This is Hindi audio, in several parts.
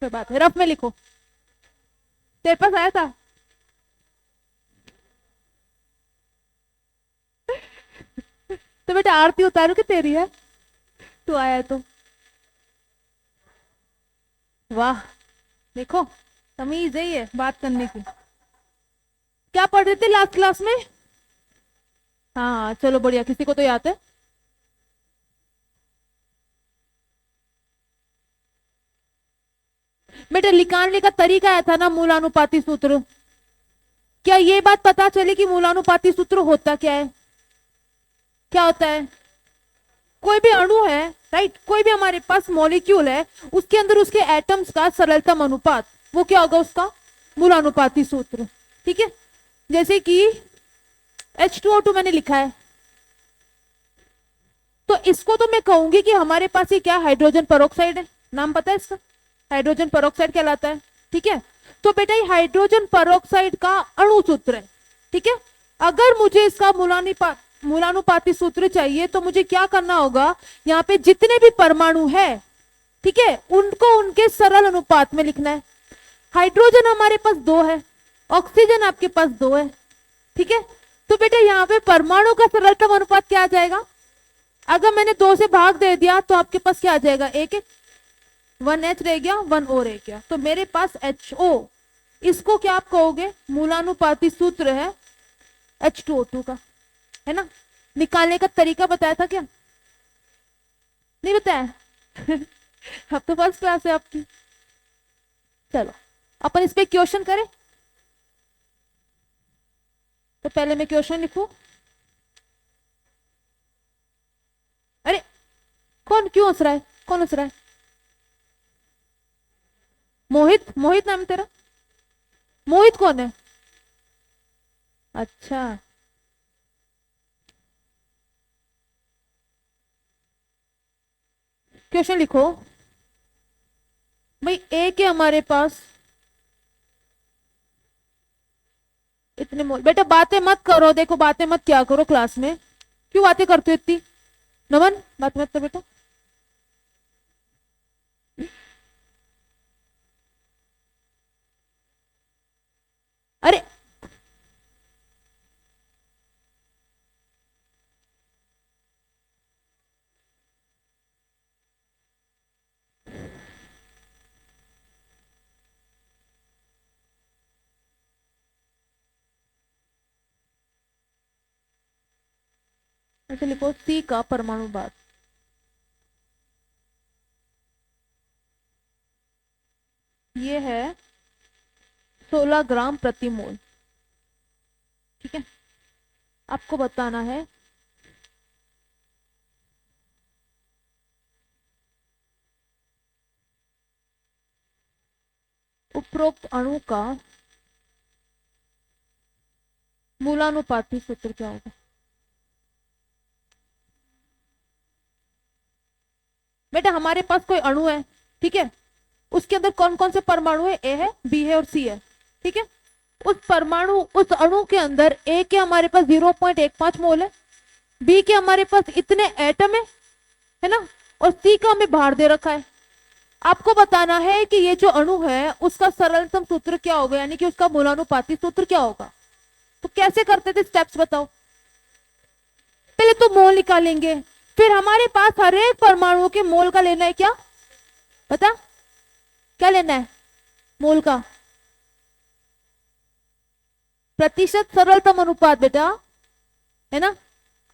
कोई बात है, रफ में लिखो। तेरे पास आया था? तो बेटा आरती उतारू कि तेरी है? तू आया है तो। वाह, देखो तमीज है ये बात करने की। क्या पढ़ रहे थे लास्ट क्लास में? हाँ चलो बढ़िया, किसी को तो याद है। बेटा निकालने का तरीका आया था ना, मूलानुपाती सूत्र। क्या ये बात पता चली कि मूलानुपाती सूत्र होता क्या है? क्या होता है? कोई भी अणु है, राइट, कोई भी हमारे पास मॉलिक्यूल है, उसके अंदर उसके एटम्स का सरलतम अनुपात, वो क्या होगा? उसका मूलानुपाती सूत्र। ठीक है, जैसे कि H2O2 मैंने लिखा है, तो इसको तो मैं कहूंगी कि हमारे पास ये क्या हाइड्रोजन पेरोक्साइड है। नाम पता है इसका? हाइड्रोजन पेरोक्साइड कहलाता है। ठीक है, तो बेटा ये हाइड्रोजन पेरोक्साइड का अणु सूत्र है। ठीक है, अगर मुझे इसका मूलानुपाती सूत्र चाहिए तो मुझे क्या करना होगा? यहाँ पे जितने भी परमाणु है, ठीक है, उनको उनके सरल अनुपात में लिखना है। हाइड्रोजन हमारे पास 2 है, ऑक्सीजन आपके पास 2 है। ठीक है, तो बेटा यहाँ पे परमाणु का सरलतम अनुपात क्या आ जाएगा? अगर मैंने 2 से भाग दे दिया तो आपके पास क्या आ जाएगा? एक एक, 1H रह गया, 1O रह गया, तो मेरे पास HO, इसको क्या आप कहोगे? मूलानुपाती सूत्र है H2O2 का, है ना। निकालने का तरीका बताया था क्या? नहीं बताया? अब तो फर्स्ट क्लास है आपकी। चलो अपन इस पे क्वेश्चन करें। तो पहले मैं क्वेश्चन लिखूं। अरे कौन, क्यों हंस रहा है? कौन हंस रहा है? मोहित? मोहित नाम है तेरा? मोहित कौन है? अच्छा, क्वेश्चन लिखो भाई। एक है हमारे पास इतने मोल। बेटा बातें मत करो, देखो बातें मत क्या करो क्लास में। क्यों बातें करते हो इतनी? नमन बात मत कर बेटा। अरे ऐसे लिखो, सी का परमाणु भार, ये है 16 ग्राम प्रति मोल। ठीक है, आपको बताना है उपरोक्त अणु का मूलानुपाती सूत्र क्या होगा। बेटा हमारे पास कोई अणु है, ठीक है, उसके अंदर कौन कौन से परमाणु है? ए है, बी है और सी है। ठीक है, उस परमाणु, उस अणु के अंदर ए के हमारे पास 0.15 मोल है, बी के हमारे पास इतने एटम है ना, और सी का हमें भार दे रखा है। आपको बताना है कि ये जो अणु है उसका सरलतम सूत्र क्या होगा, यानी कि उसका मूलानुपाती सूत्र क्या होगा। तो कैसे करते थे, स्टेप्स बताओ। पहले तो मोल निकालेंगे, फिर हमारे पास हर एक परमाणु के मोल का लेना है। क्या बता, क्या लेना है? मोल का प्रतिशत सरलतम अनुपात बेटा, है ना।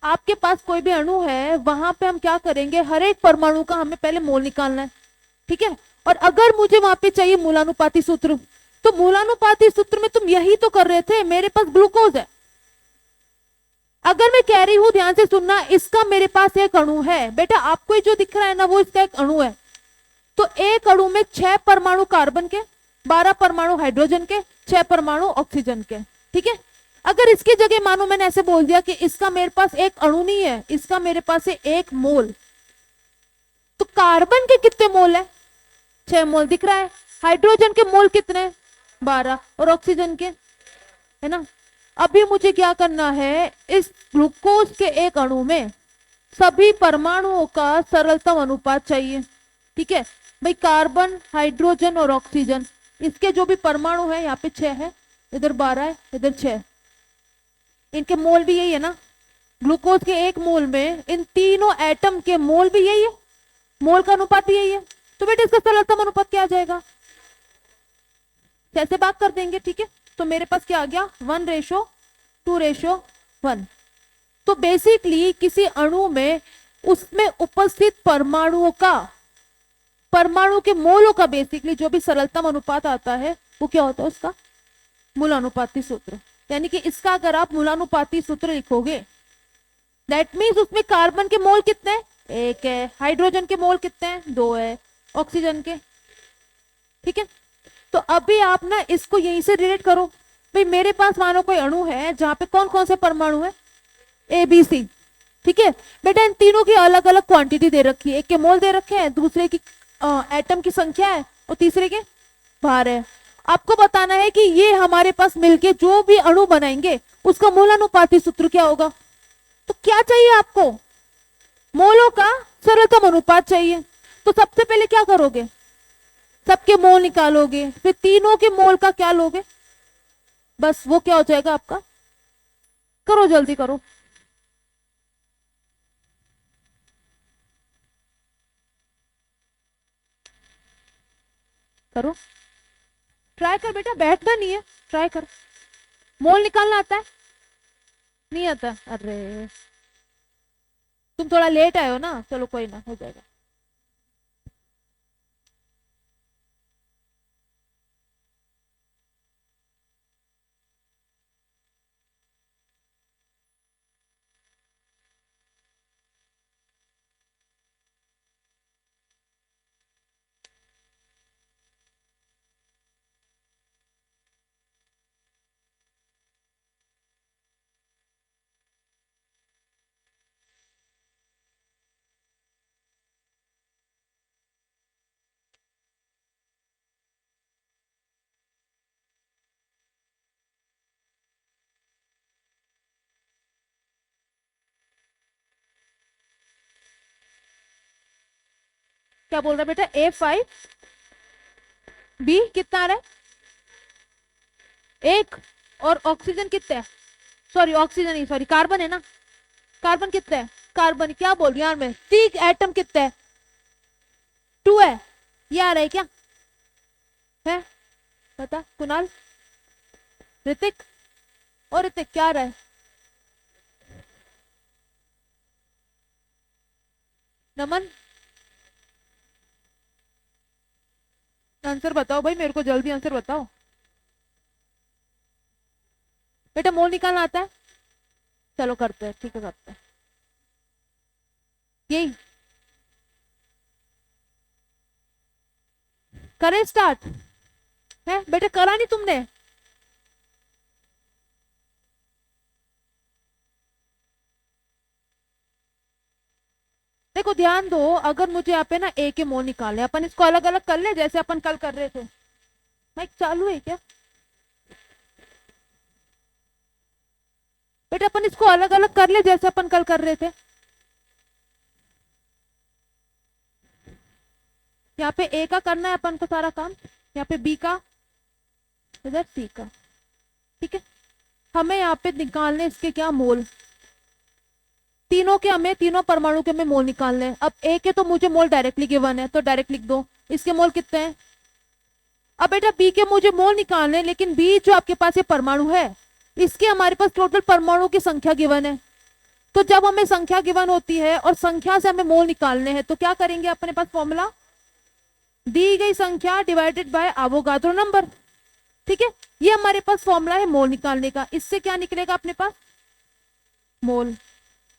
आपके पास कोई भी अणु है, वहां पे हम क्या करेंगे? हर एक परमाणु का हमें पहले मोल निकालना है। ठीक है, और अगर मुझे वहां पे चाहिए मूलानुपाती सूत्र, तो मूलानुपाती सूत्र में तुम यही तो कर रहे थे। मेरे पास ग्लूकोज है, अगर मैं कह रही हूं ध्यान से सुनना, इसका मेरे पास एक अणु है बेटा, आपको जो दिख रहा है ना वो इसका एक अणु है। तो एक अणु में 6 परमाणु कार्बन के, 12 परमाणु हाइड्रोजन के, 6 परमाणु ऑक्सीजन के। ठीक है, अगर इसकी जगह मानो मैंने ऐसे बोल दिया कि इसका मेरे पास एक अणु नहीं है, इसका मेरे पास है 1 मोल, तो कार्बन के कितने मोल है? 6 मोल दिख रहा है। हाइड्रोजन के मोल कितने? 12, और ऑक्सीजन के, है ना। अभी मुझे क्या करना है, इस ग्लूकोज के एक अणु में सभी परमाणुओं का सरलतम अनुपात चाहिए। ठीक है, भाई कार्बन, हाइड्रोजन और ऑक्सीजन, इसके जो भी परमाणु है, यहाँ पे 6 है, इधर 12 है, इधर 6, इनके मोल भी यही है ना। ग्लूकोज के एक मोल में इन तीनों एटम के मोल भी यही है, मोल का अनुपात भी यही है। तो बेटा इसका सरलतम अनुपात क्या आ जाएगा, कैसे बात कर देंगे, ठीक है। तो मेरे पास क्या आ गया, 1:2:1। तो बेसिकली किसी अणु में उसमें उपस्थित परमाणुओं का, परमाणु के मोलों का बेसिकली जो भी सरलतम अनुपात आता है वो क्या होता है, उसका मूलानुपाती सूत्र। यानी कि इसका अगर आप मूलानुपाती सूत्र लिखोगे, दैट मीन्स उसमें कार्बन के मोल कितने हैं, 1 है, हाइड्रोजन के मोल कितने हैं, 2 है, ऑक्सीजन के, ठीक है। तो अभी आप ना इसको यहीं से रिलेट करो। भाई मेरे पास मानो कोई अणु है जहां पे कौन कौन से परमाणु है, ABC, ठीक है। बेटा इन तीनों की अलग अलग क्वांटिटी दे रखी है, एक के मोल दे रखे हैं, दूसरे की एटम की संख्या है और तीसरे के भार है। आपको बताना है कि ये हमारे पास मिलके जो भी अणु बनाएंगे उसका मूलानुपाती सूत्र क्या होगा। तो क्या चाहिए आपको, मोलों का सरलतम अनुपात चाहिए। तो सबसे पहले क्या करोगे, सबके मोल निकालोगे, फिर तीनों के मोल का क्या लोगे, बस वो क्या हो जाएगा आपका, करो जल्दी करो। करो, ट्राई कर बेटा, बैठना नहीं है, ट्राई कर। मोल निकालना आता है, नहीं आता, अरे तुम थोड़ा लेट आए हो ना, चलो कोई ना, हो जाएगा। क्या बोल रहा है बेटा, A5B कितना आ रहा है, 1, और ऑक्सीजन कितना है, सॉरी ऑक्सीजन नहीं, सॉरी कार्बन है ना, कार्बन कितना है, कार्बन क्या बोल रही हूँ यार मैं, C एटम कितना है, 2 है, ये आ रहा है क्या, है बता कुणाल, ऋतिक, और ऋतिक क्या आ रहा है, नमन, आंसर बताओ भाई मेरे को, जल्दी आंसर बताओ बेटा, मोल निकालना आता है, चलो करते हैं, ठीक है करते हैं, यही करें स्टार्ट, है बेटा, करा नहीं तुमने, देखो ध्यान दो, अगर मुझे यहाँ पे ना ए के मोल निकालने, अपन इसको अलग अलग कर ले जैसे अपन कल कर रहे थे। माइक चालू है क्या बेटा, अपन इसको अलग अलग कर ले जैसे अपन कल कर रहे थे। यहाँ पे ए का करना है अपन को सारा काम, यहाँ पे बी का, इधर सी का, ठीक है। हमें यहाँ पे निकालने इसके क्या मोल, तीनों के हमें, तीनों परमाणु के हमें मोल निकालने हैं। अब ए के तो मुझे मोल डायरेक्टली गिवन है तो डायरेक्ट लिख दो, इसके मोल कितने हैं। अब बेटा बी के मुझे मोल निकालने, लेकिन बी जो आपके पास ये परमाणु है इसके हमारे पास टोटल परमाणु की संख्या गिवन है। तो जब हमें संख्या गिवन होती है और संख्या से हमें मोल निकालने हैं तो क्या करेंगे, अपने पास फॉर्मूला, दी गई संख्या डिवाइडेड बाय एवोगाड्रो नंबर, ठीक है। ये हमारे पास फॉर्मूला है मोल निकालने का। इससे क्या निकलेगा अपने पास, मोल,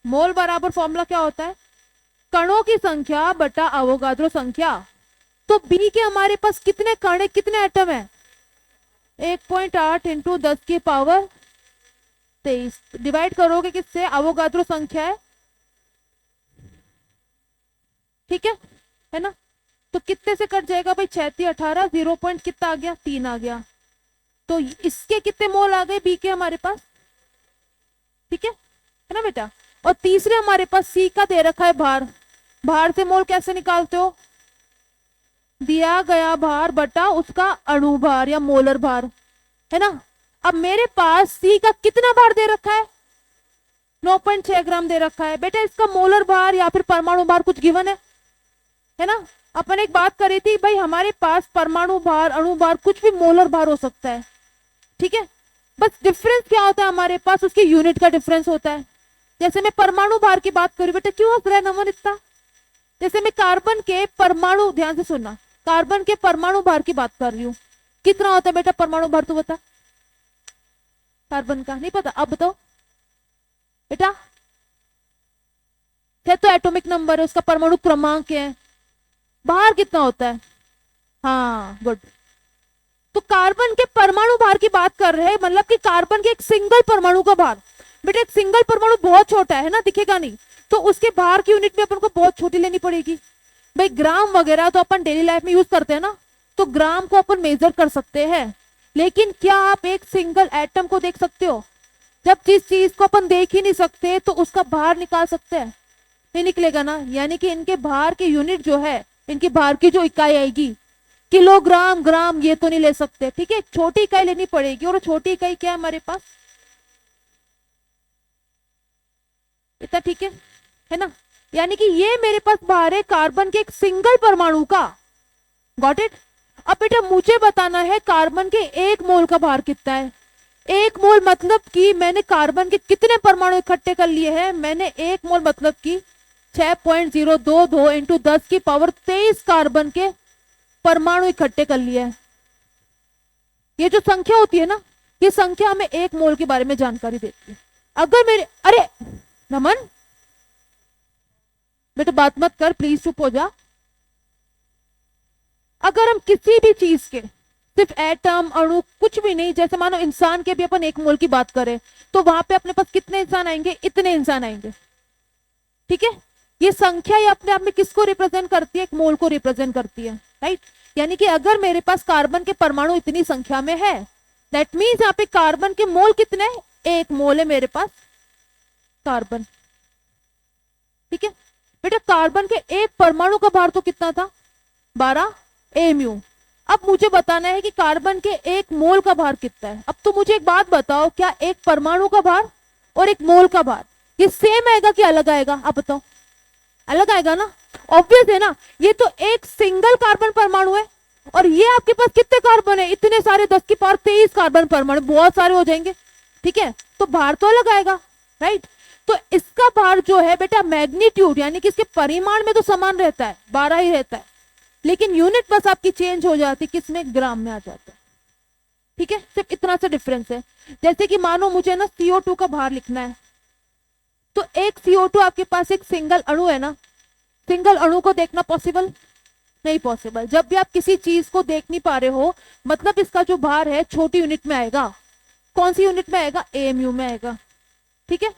मोल बराबर फॉर्मूला क्या होता है, कणों की संख्या बटा एवोगाड्रो संख्या। तो बी के हमारे पास कितने कण है, कितने एटम है, 1.8 इंटू 10 की पावर 23, डिवाइड करोगे किससे, एवोगाड्रो संख्या है, ठीक है ना। तो कितने से कट जाएगा भाई, 36 18, 0 पॉइंट कितना आ गया, 3 आ गया। तो इसके कितने मोल आ गए बी के हमारे पास, ठीक है ना बेटा। और तीसरे हमारे पास सी का दे रखा है भार, भार से मोल कैसे निकालते हो, दिया गया भार बटा उसका अणु भार या मोलर भार, है ना। अब मेरे पास सी का कितना भार दे रखा है, 9.6 ग्राम दे रखा है। बेटा इसका मोलर भार या फिर परमाणु भार कुछ गिवन है ना। अपन एक बात करी थी भाई, हमारे पास परमाणु भार, अणु भार, कुछ भी मोलर भार हो सकता है, ठीक है। बस डिफरेंस क्या होता है हमारे पास, उसके यूनिट का डिफरेंस होता है। जैसे मैं परमाणु भार की बात करूं, बेटा क्यों हंस रहा है नमन इतना। जैसे मैं कार्बन के परमाणु, ध्यान से सुनना, कार्बन के परमाणु भार की बात कर रही हूँ। कितना होता है बेटा परमाणु भार, तू बता। कार्बन का नहीं पता, अब बताओ बेटा। है तो एटॉमिक नंबर है, उसका परमाणु क्रमांक है, भार कितना होता है। हाँ गुड। तो कार्बन के परमाणु भार की बात कर रहे हैं, मतलब कि कार्बन के एक सिंगल परमाणु का भार। बेटा एक सिंगल परमाणु बहुत छोटा है ना, दिखेगा नहीं, तो उसके भार की यूनिट भी अपन को बहुत छोटी लेनी पड़ेगी। भाई ग्राम वगैरह तो अपन डेली लाइफ में यूज करते हैं ना, तो ग्राम को अपन मेजर कर सकते हैं। लेकिन क्या आप एक सिंगल एटम को देख सकते हो। जब जिस चीज को अपन देख ही नहीं सकते तो उसका भार निकाल सकते हैं, नहीं निकलेगा ना। यानी कि इनके भार की यूनिट जो है, इनकी भार की जो इकाई आएगी, किलोग्राम, ग्राम, ये तो नहीं ले सकते, ठीक है। छोटी इकाई लेनी पड़ेगी, और छोटी इकाई क्या है हमारे पास, इतना, ठीक है ना। यानी कि ये मेरे पास भार है कार्बन के एक सिंगल परमाणु का। Got it. अब बेटा मुझे बताना है कार्बन के एक मोल का भार कितना है। एक मोल मतलब कि मैंने कार्बन के कितने परमाणु इकट्ठे कर लिए हैं। मैंने एक मोल मतलब कि 6.022 इंटू 10 की पावर 23 कार्बन के परमाणु इकट्ठे कर लिए हैं। ये जो संख्या होती है ना, ये संख्या हमें एक मोल के बारे में जानकारी देती है। अगर मेरे, अरे नमन बेटा बात मत कर प्लीज, चुप हो जा। अगर हम किसी भी चीज के, सिर्फ एटम, अणु, कुछ भी नहीं, जैसे मानो इंसान के भी अपन एक मोल की बात करें, तो वहां पे अपने पास कितने इंसान आएंगे, इतने इंसान आएंगे, ठीक है। ये संख्या ये अपने आप में किसको रिप्रेजेंट करती है, एक मोल को रिप्रेजेंट करती है, राइट। यानी कि अगर मेरे पास कार्बन के परमाणु इतनी संख्या में है, दैट मीन्स यहाँ पे कार्बन के मोल कितने, एक मोल है मेरे पास कार्बन, ठीक है। बेटा कार्बन के एक परमाणु का भार तो कितना था, 12 एमयू। अब मुझे बताना है कि कार्बन के एक मोल का भार कितना है। अब तो मुझे एक बात बताओ, क्या एक परमाणु का भार और एक मोल का भार ये सेम आएगा कि अलग आएगा, आप बताओ। अलग आएगा ना, ऑब्वियस है ना। ये तो एक सिंगल कार्बन परमाणु है, और ये आपके पास कितने कार्बन है, इतने सारे, 10 की पावर 23 कार्बन परमाणु, बहुत सारे हो जाएंगे, ठीक है। तो भार तो अलग आएगा, राइट। तो इसका भार जो है बेटा मैग्नीट्यूड, यानी कि इसके परिमाण में तो समान रहता है, 12 ही रहता है, लेकिन यूनिट बस आपकी चेंज हो जाती है, किसमें, ग्राम में आ जाता है, ठीक है। सिर्फ इतना सा डिफरेंस है। जैसे कि मानो मुझे ना CO2 का भार लिखना है, तो एक CO2 आपके पास एक सिंगल अणु है ना, सिंगल अणु को देखना पॉसिबल नहीं, पॉसिबल। जब भी आप किसी चीज को देख नहीं पा रहे हो, मतलब इसका जो भार है छोटी यूनिट में आएगा। कौन सी यूनिट में आएगा, AMU में आएगा, ठीक है।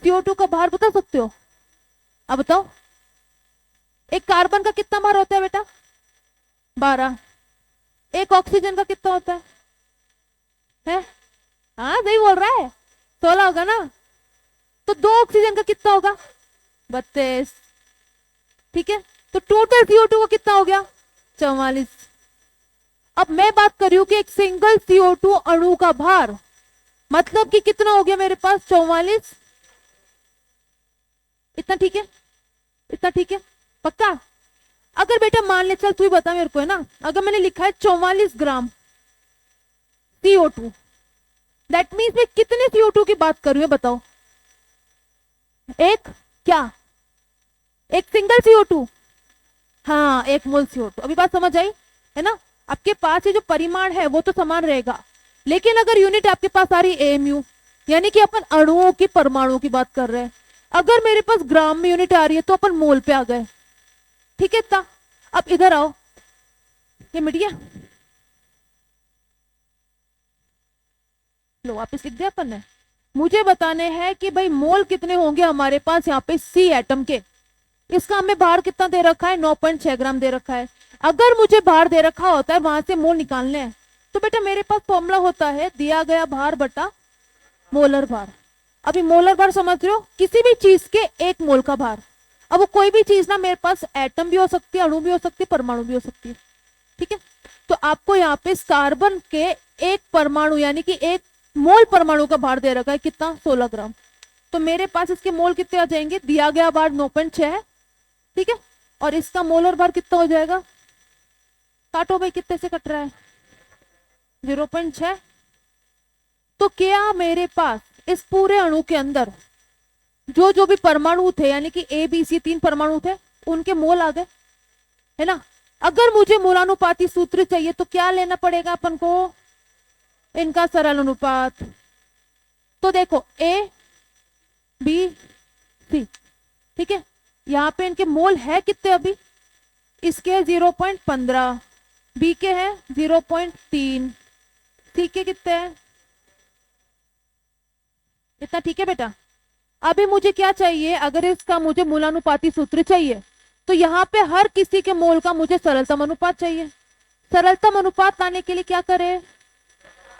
CO2 का भार बता सकते हो, अब बताओ। एक कार्बन का कितना भार होता है बेटा, 12। एक ऑक्सीजन का कितना होता है? हाँ सही बोल रहा है, 16 होगा ना। तो 2 ऑक्सीजन का कितना होगा, 32, ठीक है। तो टोटल CO2 का कितना हो गया, 44। अब मैं बात कर रही हूं कि एक सिंगल CO2 अणु का भार मतलब कि कितना हो गया मेरे पास, 44। इतना ठीक है, इतना ठीक है, पक्का। अगर बेटा मान ले, चल तू ही बता मेरे को, है ना, अगर मैंने लिखा है 44 ग्राम CO2, दैट मीन्स मैं कितने CO2 की बात कर रही हूं बताओ। एक क्या, एक सिंगल CO2, हाँ 1 मोल CO2। अभी बात समझ आई है ना। आपके पास ये जो परिमाण है वो तो समान रहेगा, लेकिन अगर यूनिट आपके पास आ रही AMU, यानी कि अपन अणुओं की, परमाणुओं की बात कर रहे हैं। अगर मेरे पास ग्राम में यूनिट आ रही है तो अपन मोल पे आ गए, ठीक है इतना। अब इधर आओ, ये मिट गया, लो वापस लिख दिया अपन ने। मुझे बताने हैं कि भाई मोल कितने होंगे हमारे पास यहाँ पे C एटम के। इसका हमें भार कितना दे रखा है, 9.6 ग्राम दे रखा है। अगर मुझे भार दे रखा होता है, वहां से मोल निकालने हैं, तो बेटा मेरे पास फॉर्मूला होता है दिया गया भार बटा मोलर भार। अभी मोलर भार समझ रहे हो, किसी भी चीज के एक मोल का भार। अब वो कोई भी चीज ना, मेरे पास एटम भी हो सकती है, अणु भी हो सकती है, परमाणु भी हो सकती है, ठीक है। तो आपको यहाँ पे कार्बन के एक परमाणु यानी कि एक मोल परमाणु का भार दे रखा है कितना, 16 ग्राम। तो मेरे पास इसके मोल कितने आ जाएंगे, दिया गया भार 9.6 है, ठीक है, और इसका मोलर भार कितना हो जाएगा, काटो भाई कितने से कट रहा है, 0.6। तो क्या मेरे पास इस पूरे अणु के अंदर जो जो भी परमाणु थे यानी कि ए बी सी 3 परमाणु थे उनके मोल आ गए, है ना। अगर मुझे मोलानुपाती सूत्र चाहिए तो क्या लेना पड़ेगा अपन को, इनका सरल अनुपात। तो देखो ए बी सी, ठीक है, यहां पे इनके मोल है कितने अभी, इसके 0.15, बी के हैं 0.3, सी के कितने हैं इतना, ठीक है बेटा। अभी मुझे क्या चाहिए, अगर इसका मुझे मूलानुपाती सूत्र चाहिए तो यहाँ पे हर किसी के मोल का मुझे सरलतम अनुपात चाहिए। सरलतम अनुपात लाने के लिए क्या करें,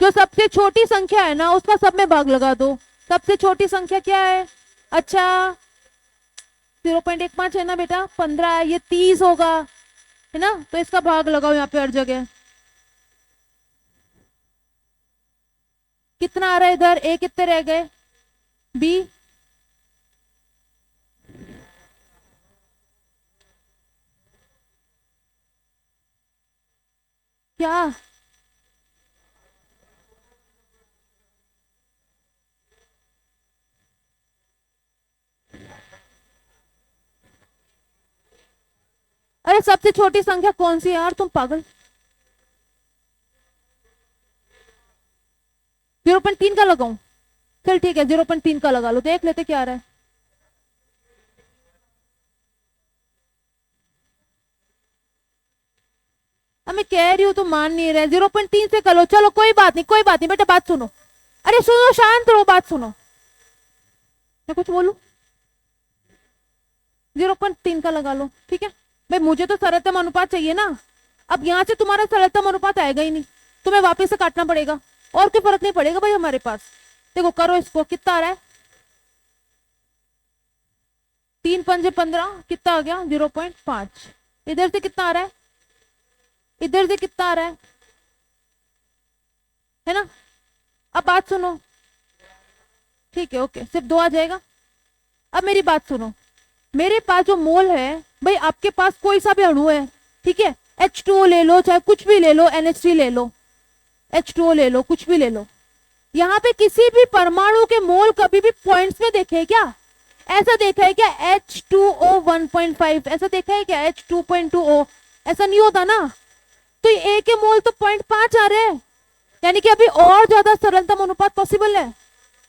जो सबसे छोटी संख्या है ना उसका सब में भाग लगा दो। सबसे छोटी संख्या क्या है, अच्छा 0.15 है ना बेटा, 15 है, ये 30 होगा, है ना। तो इसका भाग लगाओ यहाँ पे हर जगह, कितना आ रहा है इधर, ए कितने रह गए, बी क्या, अरे सबसे छोटी संख्या कौन सी है यार, तुम पागल, 0.3 का लगाऊं, चल ठीक है 0.3 का लगा लो, देख लेते क्या आ रहा है। अब मैं कह रही हूं तो मान नहीं रहे, 0.3 से कर लो, चलो कोई बात नहीं, कोई बात नहीं बेटा, बात सुनो, अरे सुनो, शांत रहो, बात सुनो, मैं कुछ बोलूं, 0.3 का लगा लो, ठीक है। भाई मुझे तो सरलतम अनुपात चाहिए ना, अब यहां से तुम्हारा सरलतम अनुपात आएगा ही नहीं, तुम्हें वापस से काटना पड़ेगा, और कोई फर्क नहीं पड़ेगा भाई हमारे पास। देखो करो इसको, कितना आ रहा है, 3×5 = 15, कितना आ गया 0.5। इधर से कितना आ रहा है, इधर से कितना आ रहा है ना। अब बात सुनो, ठीक है ओके, सिर्फ 2 आ जाएगा। अब मेरी बात सुनो, मेरे पास जो मोल है, भाई आपके पास कोई सा भी अणु है, ठीक है, H2O ले लो, चाहे कुछ भी ले लो, NH3 ले लो, H2O ले लो, कुछ भी ले लो, यहाँ पे किसी भी परमाणु के मोल कभी भी पॉइंट्स में देखे हैं क्या, ऐसा देखा है क्या, H2O 1.5 ऐसा देखा है क्या, H2.2O ऐसा नहीं होता ना। तो ए के मोल तो 0.5 आ रहे हैं, यानी कि अभी और ज्यादा सरलतम अनुपात पॉसिबल है।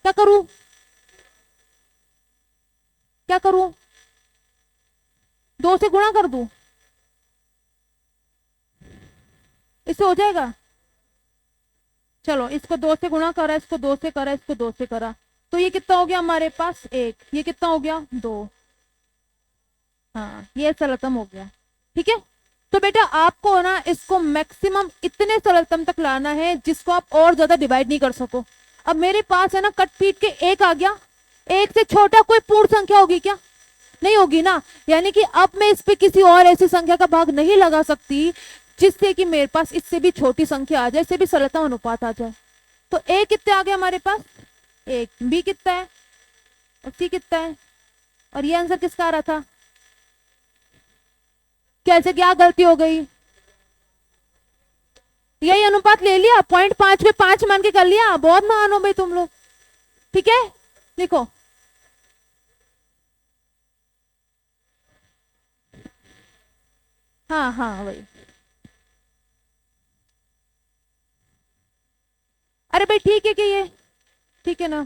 क्या करूं, क्या करूं, 2 से गुणा कर दूं, इससे हो जाएगा, चलो इसको 2 से गुणा करा, इसको 2 से करा, इसको 2 से करा, तो ये कितना हो गया हमारे पास 1, ये कितना हो गया 2, हाँ ये सरलतम हो गया, ठीक है। तो बेटा आपको ना इसको मैक्सिमम इतने सरलतम तक लाना है जिसको आप और ज्यादा डिवाइड नहीं कर सको। अब मेरे पास है ना कट पीट के 1 आ गया, 1 से छोटा कोई पूर्ण संख्या होगी क्या, नहीं होगी ना, यानी कि अब मैं इस पे किसी और ऐसी संख्या का भाग नहीं लगा सकती जिससे कि मेरे पास इससे भी छोटी संख्या आ जाए, इससे भी सरलतम अनुपात आ जाए। तो ए कितने आ गए हमारे पास 1, बी कितना है और सी कितना है, और ये आंसर किसका आ रहा था, कैसे क्या गलती हो गई, यही अनुपात ले लिया, 0.5 पे 5 मान के कर लिया, बहुत महान हो भाई तुम लोग, ठीक है। लिखो, हाँ हाँ वही, अरे भाई ठीक है कि ये, ठीक है ना,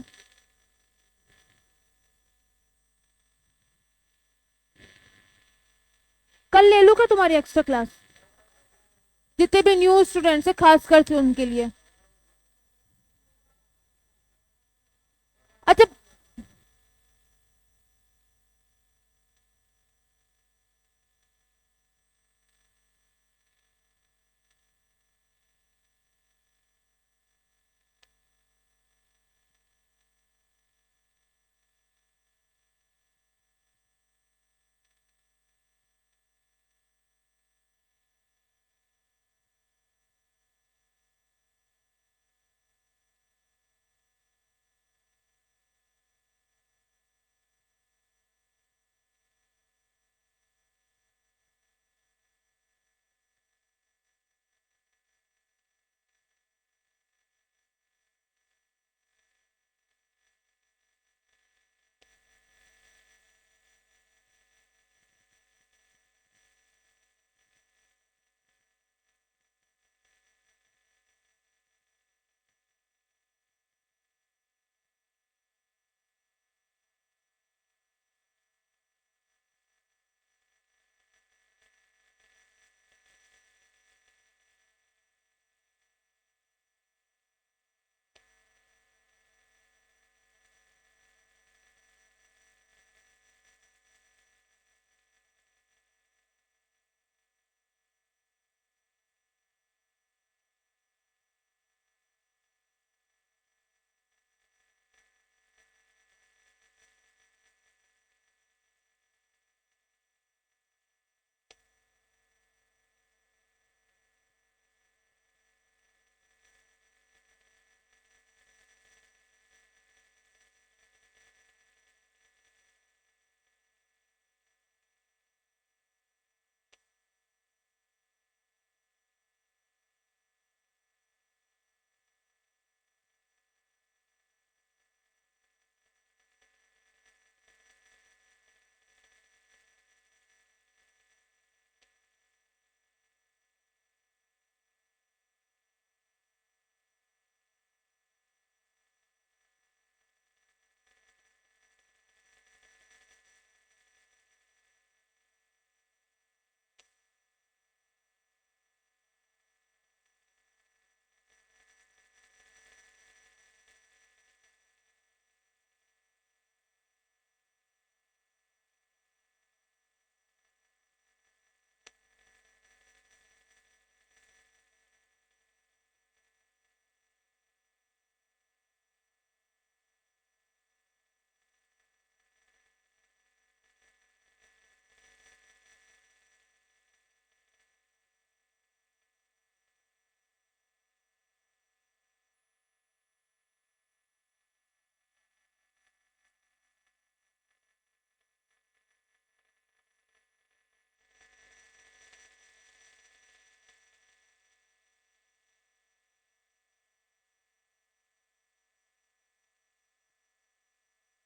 कल ले लूँ क्या तुम्हारी एक्स्ट्रा क्लास, जितने भी न्यू स्टूडेंट्स है खास कर उनके लिए। अच्छा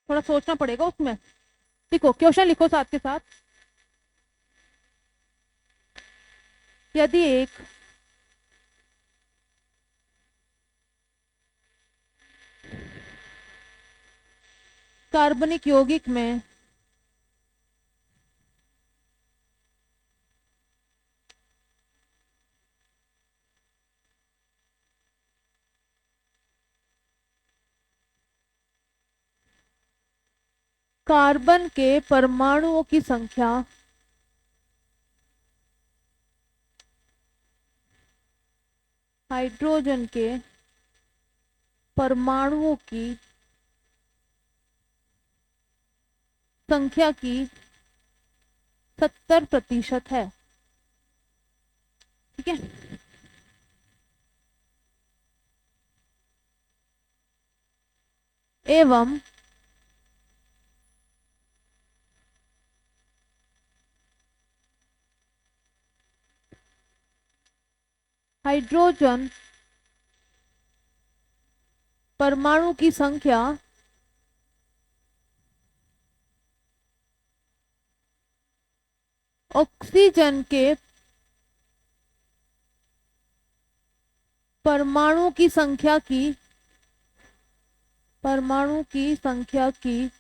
थोड़ा सोचना पड़ेगा उसमें। देखो क्वेश्चन लिखो साथ के साथ। यदि एक कार्बनिक यौगिक में कार्बन के परमाणुओं की संख्या हाइड्रोजन के परमाणुओं की संख्या की 70% है। ठीक है, एवं हाइड्रोजन परमाणु की संख्या ऑक्सीजन के परमाणु की संख्या की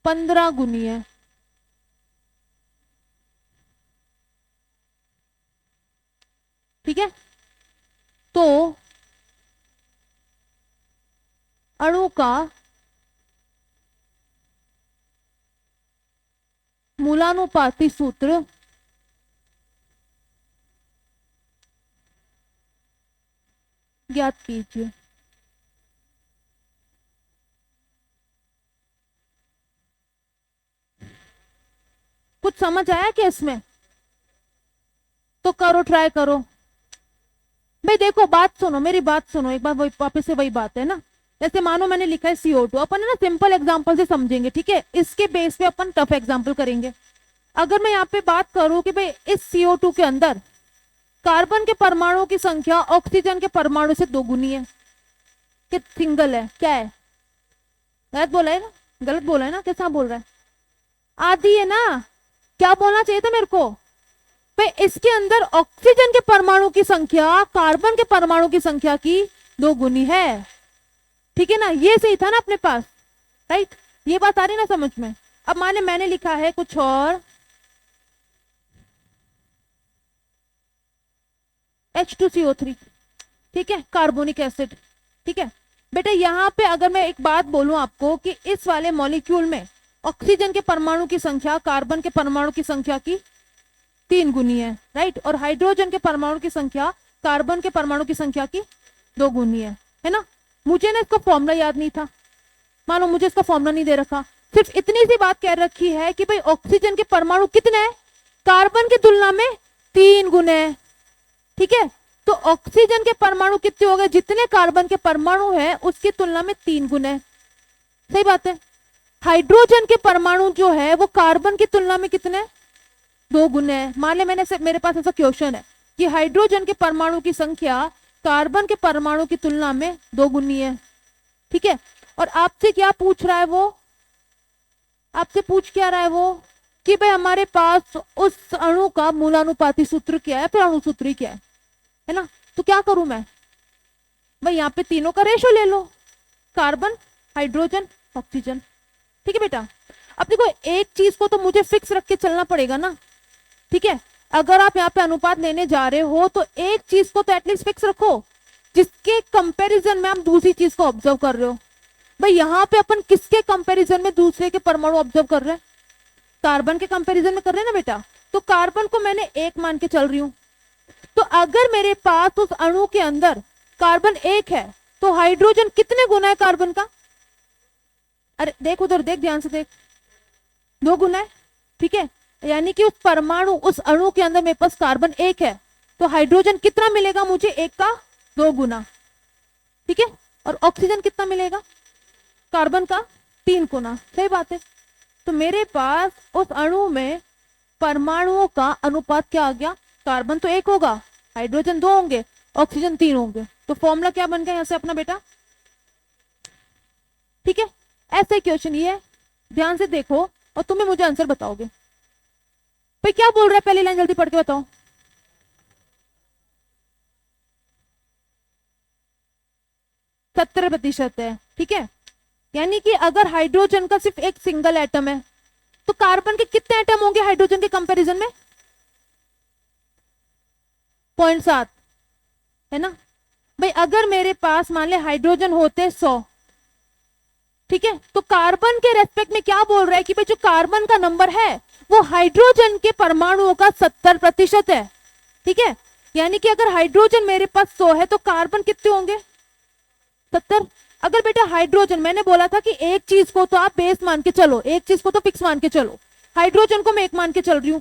15 गुनी है। ठीक है, तो अणु का मूलानुपाती सूत्र ज्ञात कीजिए। कुछ समझ आया क्या इसमें? तो करो, ट्राई करो भाई। देखो बात सुनो, मेरी बात सुनो एक बार, वही वापस से वही बात है ना। जैसे मानो मैंने लिखा है CO2, अपन है ना सिंपल एग्जांपल से समझेंगे। ठीक है, इसके बेस पे अपन टफ एग्जांपल करेंगे। अगर मैं यहाँ पे बात करूं कि भाई इस CO2 के अंदर कार्बन के परमाणु की संख्या ऑक्सीजन के परमाणु से 2 गुनी है कि सिंगल है, क्या है? गलत बोला है ना, गलत बोला है ना, कैसा बोल रहा है? आधी है ना। क्या बोलना चाहिए था मेरे को? भाई इसके अंदर ऑक्सीजन के परमाणु की संख्या कार्बन के परमाणु की संख्या की 2 गुनी है। ठीक है ना, ये सही था ना अपने पास, राइट? ये बात आ रही ना समझ में? अब माने मैंने लिखा है कुछ और, H2CO3, ठीक है, कार्बोनिक एसिड। ठीक है बेटा, यहां पे अगर मैं एक बात बोलूं आपको कि इस वाले मॉलिक्यूल में ऑक्सीजन के परमाणु की संख्या कार्बन के परमाणु की संख्या की 3 गुनी है, राइट? और हाइड्रोजन के परमाणु की संख्या कार्बन के परमाणु की संख्या की 2 गुनी है ना? मुझे ना इसका फॉर्मूला याद नहीं था, मानो मुझे इसका फॉर्मूला नहीं दे रखा। सिर्फ इतनी सी बात कह रखी है कि भाई ऑक्सीजन के परमाणु कितने हैं? कार्बन की तुलना में 3 गुने। ठीक है, तो ऑक्सीजन के परमाणु कितने हो गए? जितने कार्बन के परमाणु है उसकी तुलना में 3 गुने। सही बात है। हाइड्रोजन के परमाणु जो है वो कार्बन की तुलना में कितने? 2 गुने है। मान ले मेरे पास ऐसा क्वेश्चन है कि हाइड्रोजन के परमाणु की संख्या कार्बन के परमाणु की तुलना में 2 गुनी है। ठीक है, और आपसे क्या पूछ रहा है वो? आपसे पूछ क्या रहा है वो कि भाई हमारे पास उस अणु का मूलानुपाती सूत्र क्या है, फिर अणु सूत्र क्या है ना? तो क्या करूं मैं भाई? यहाँ पे तीनों का रेशो ले लो, कार्बन, हाइड्रोजन, ऑक्सीजन। ठीक है बेटा, अब देखो एक चीज को तो मुझे फिक्स रख के चलना पड़ेगा ना। ठीक है, अगर आप यहाँ पे अनुपात लेने जा रहे हो तो एक चीज को तो एटलीस्ट फिक्स रखो जिसके कंपैरिजन में आप दूसरी चीज को ऑब्जर्व कर रहे हो। भाई यहाँ पे अपन किसके कंपैरिजन में दूसरे के परमाणु ऑब्जर्व कर रहे हैं? कार्बन के कंपैरिजन में कर रहे हैं ना बेटा। तो कार्बन को मैंने 1 मान के चल रही हूं, तो अगर मेरे पास उस अणु के अंदर कार्बन 1 है तो हाइड्रोजन कितने गुना है कार्बन का? अरे देख उधर, देख ध्यान से देख, 2 गुना है। ठीक है, यानी कि उस परमाणु, उस अणु के अंदर मेरे पास कार्बन 1 है तो हाइड्रोजन कितना मिलेगा मुझे? 1 का 2 गुना। ठीक है, और ऑक्सीजन कितना मिलेगा? कार्बन का 3 गुना। सही बात है। तो मेरे पास उस अणु में परमाणुओं का अनुपात क्या आ गया? कार्बन तो 1 होगा, हाइड्रोजन 2 होंगे, ऑक्सीजन 3 होंगे। तो फॉर्मूला क्या बन गया यहां से अपना बेटा? ठीक है, ऐसे क्वेश्चन ये है, ध्यान से देखो और तुम्हें मुझे आंसर बताओगे। भाई क्या बोल रहा है पहली लाइन, जल्दी पढ़ के बताओ। 70% है, ठीक है। यानी कि अगर हाइड्रोजन का सिर्फ एक सिंगल एटम है तो कार्बन के कितने एटम होंगे हाइड्रोजन के कंपैरिजन में? 0.7 है ना भाई। अगर मेरे पास मान ले हाइड्रोजन होते 100, ठीक है, तो कार्बन के रेस्पेक्ट में क्या बोल रहा है कि भाई जो कार्बन का नंबर है वो हाइड्रोजन के परमाणुओं का 70% है, ठीक है। यानी कि अगर हाइड्रोजन मेरे पास 100 है तो कार्बन कितने होंगे? 70। अगर बेटा हाइड्रोजन, मैंने बोला था कि एक चीज को तो आप बेस मान के चलो, एक चीज को तो फिक्स मान के चलो, हाइड्रोजन को मैं एक मान के चल रही हूं,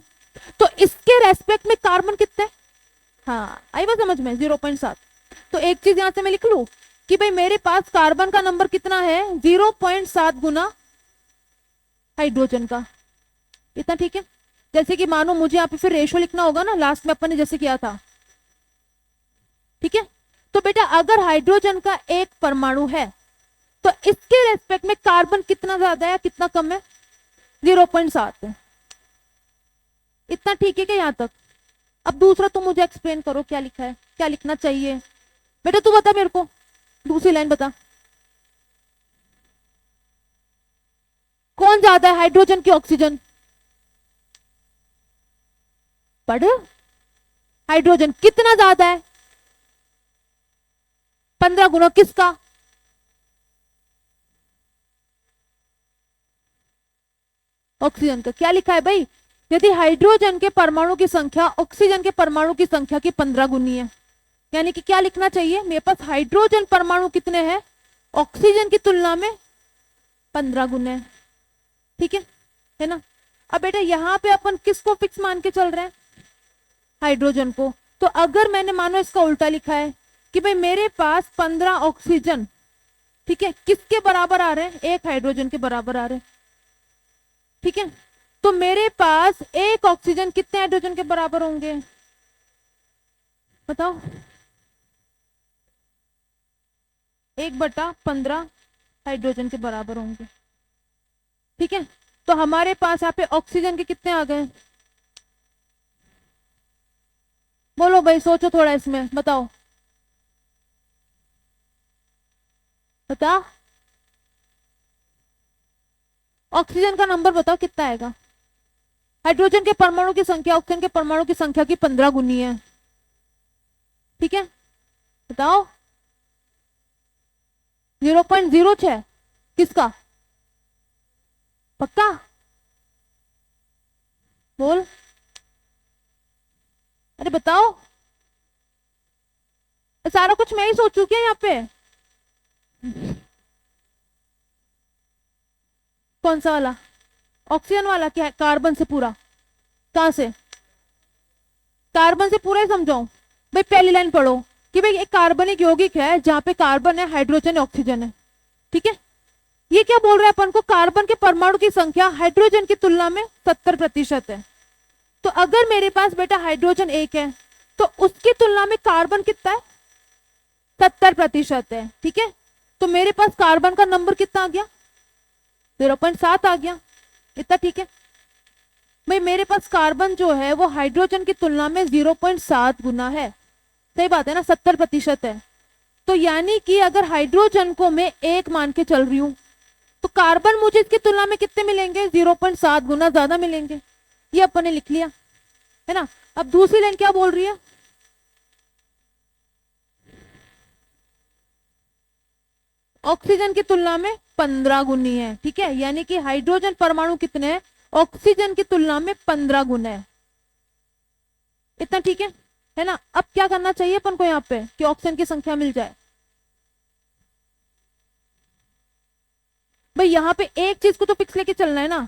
तो इसके रेस्पेक्ट में कार्बन कितना है? हाँ आई बात समझ में, 0.7। तो एक चीज यहां से मैं लिख लू कि भाई मेरे पास कार्बन का नंबर कितना है? 0.7 गुना हाइड्रोजन का, इतना, ठीक है। जैसे कि मानो मुझे यहाँ पे फिर रेशो लिखना होगा ना, लास्ट में अपन ने जैसे किया था, ठीक है। तो बेटा अगर हाइड्रोजन का एक परमाणु है तो इसके रेस्पेक्ट में कार्बन कितना ज्यादा है, कितना कम है? 0.7 है। इतना ठीक है क्या यहां तक? अब दूसरा तुम मुझे एक्सप्लेन करो, क्या लिखा है, क्या लिखना चाहिए? बेटा तू बता मेरे को, दूसरी लाइन बता, कौन ज्यादा है हाइड्रोजन की ऑक्सीजन? पढ़, हाइड्रोजन कितना ज्यादा है? 15 गुना किसका? ऑक्सीजन का। क्या लिखा है भाई? यदि हाइड्रोजन के परमाणु की संख्या ऑक्सीजन के परमाणु की संख्या की 15 गुनी है, यानी कि क्या लिखना चाहिए? मेरे पास हाइड्रोजन परमाणु कितने हैं ऑक्सीजन की तुलना में? 15 गुने, ठीक है ना। अब बेटा यहाँ पे अपन किसको फिक्स मान के चल रहे हैं? हाइड्रोजन को। तो अगर मैंने मानो इसका उल्टा लिखा है कि भाई मेरे पास 15 ऑक्सीजन, ठीक है, किसके बराबर आ रहे हैं? एक हाइड्रोजन के बराबर आ रहे हैं, ठीक है। तो मेरे पास एक ऑक्सीजन कितने हाइड्रोजन के बराबर होंगे बताओ? 1/15 हाइड्रोजन के बराबर होंगे, ठीक है। तो हमारे पास यहाँ पे ऑक्सीजन के कितने आ गए? बोलो भाई, सोचो थोड़ा इसमें, बताओ बता, ऑक्सीजन का नंबर बताओ कितना आएगा? हाइड्रोजन के परमाणु की संख्या ऑक्सीजन के परमाणु की संख्या की 15 गुनी है, ठीक है। बताओ 0.06 किसका? पक्का बोल, अरे बताओ, सारा कुछ मैं ही सोचू क्या यहाँ पे? कौन सा वाला? ऑक्सीजन वाला? क्या है? कार्बन से पूरा? कहां से? कार्बन से पूरा ही समझाऊं? भाई पहली लाइन पढ़ो कि भाई एक कार्बनिक यौगिक है जहां पे कार्बन है, हाइड्रोजन है, ऑक्सीजन है, ठीक है। ये क्या बोल रहे हैं अपन को? कार्बन के परमाणु की संख्या हाइड्रोजन की तुलना में 70% है। तो अगर मेरे पास बेटा हाइड्रोजन एक है तो उसकी तुलना में कार्बन कितना है? 70% है, ठीक है। तो मेरे पास कार्बन का नंबर कितना आ गया? 0.7 आ गया, इतना, ठीक है भाई। मेरे पास कार्बन जो है वो हाइड्रोजन की तुलना में 0.7 गुना है, सही बात है ना, 70% है। तो यानी कि अगर हाइड्रोजन को मैं एक मान के चल रही हूं तो कार्बन मुझे इसकी तुलना में कितने मिलेंगे? 0.7 गुना ज्यादा मिलेंगे। ये अपन ने लिख लिया है ना। अब दूसरी लाइन क्या बोल रही है? ऑक्सीजन की तुलना में 15 गुनी है, ठीक है। यानी कि हाइड्रोजन परमाणु कितने हैं? ऑक्सीजन की तुलना में 15 गुना है, इतना, ठीक है ना। अब क्या करना चाहिए अपन को यहाँ पे कि ऑक्सीजन की संख्या मिल जाए? भाई यहाँ पे एक चीज को तो फिक्स लेके चलना है ना,